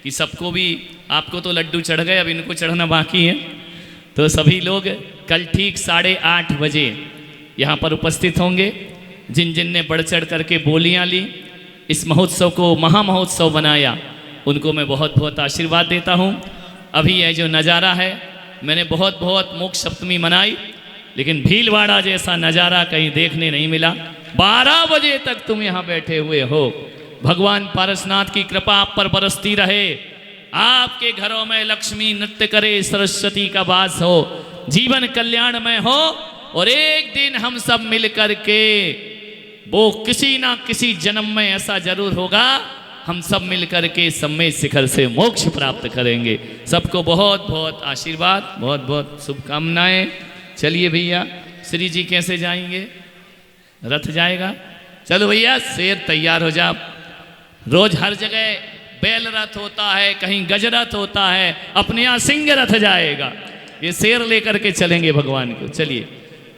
कि सबको भी, आपको तो लड्डू चढ़ गए, अब इनको चढ़ना बाकी है। तो सभी लोग कल ठीक 8:30 बजे यहाँ पर उपस्थित होंगे। जिन जिन ने बढ़ चढ़ करके बोलियाँ ली, इस महोत्सव को महा महोत्सव बनाया, उनको मैं बहुत बहुत आशीर्वाद देता हूँ। अभी यह जो नज़ारा है, मैंने बहुत बहुत मोक्ष सप्तमी मनाई, लेकिन भीलवाड़ा जैसा नज़ारा कहीं देखने नहीं मिला। 12 बजे तक तुम यहाँ बैठे हुए हो। भगवान पारसनाथ की कृपा आप पर बरसती रहे, आपके घरों में लक्ष्मी नृत्य करे, सरस्वती का वास हो, जीवन कल्याणमय हो, और एक दिन हम सब मिल कर के, वो किसी ना किसी जन्म में ऐसा जरूर होगा, हम सब मिल कर के सम्मेद शिखर से मोक्ष प्राप्त करेंगे। सबको बहुत बहुत आशीर्वाद, बहुत बहुत शुभकामनाएं। चलिए भैया, श्री जी कैसे जाएंगे, रथ जाएगा। चलो भैया, शेर तैयार हो जा। रोज हर जगह बैल रथ होता है, कहीं गजरथ होता है, अपने यहाँ सिंह रथ जाएगा। ये शेर लेकर के चलेंगे भगवान को। चलिए।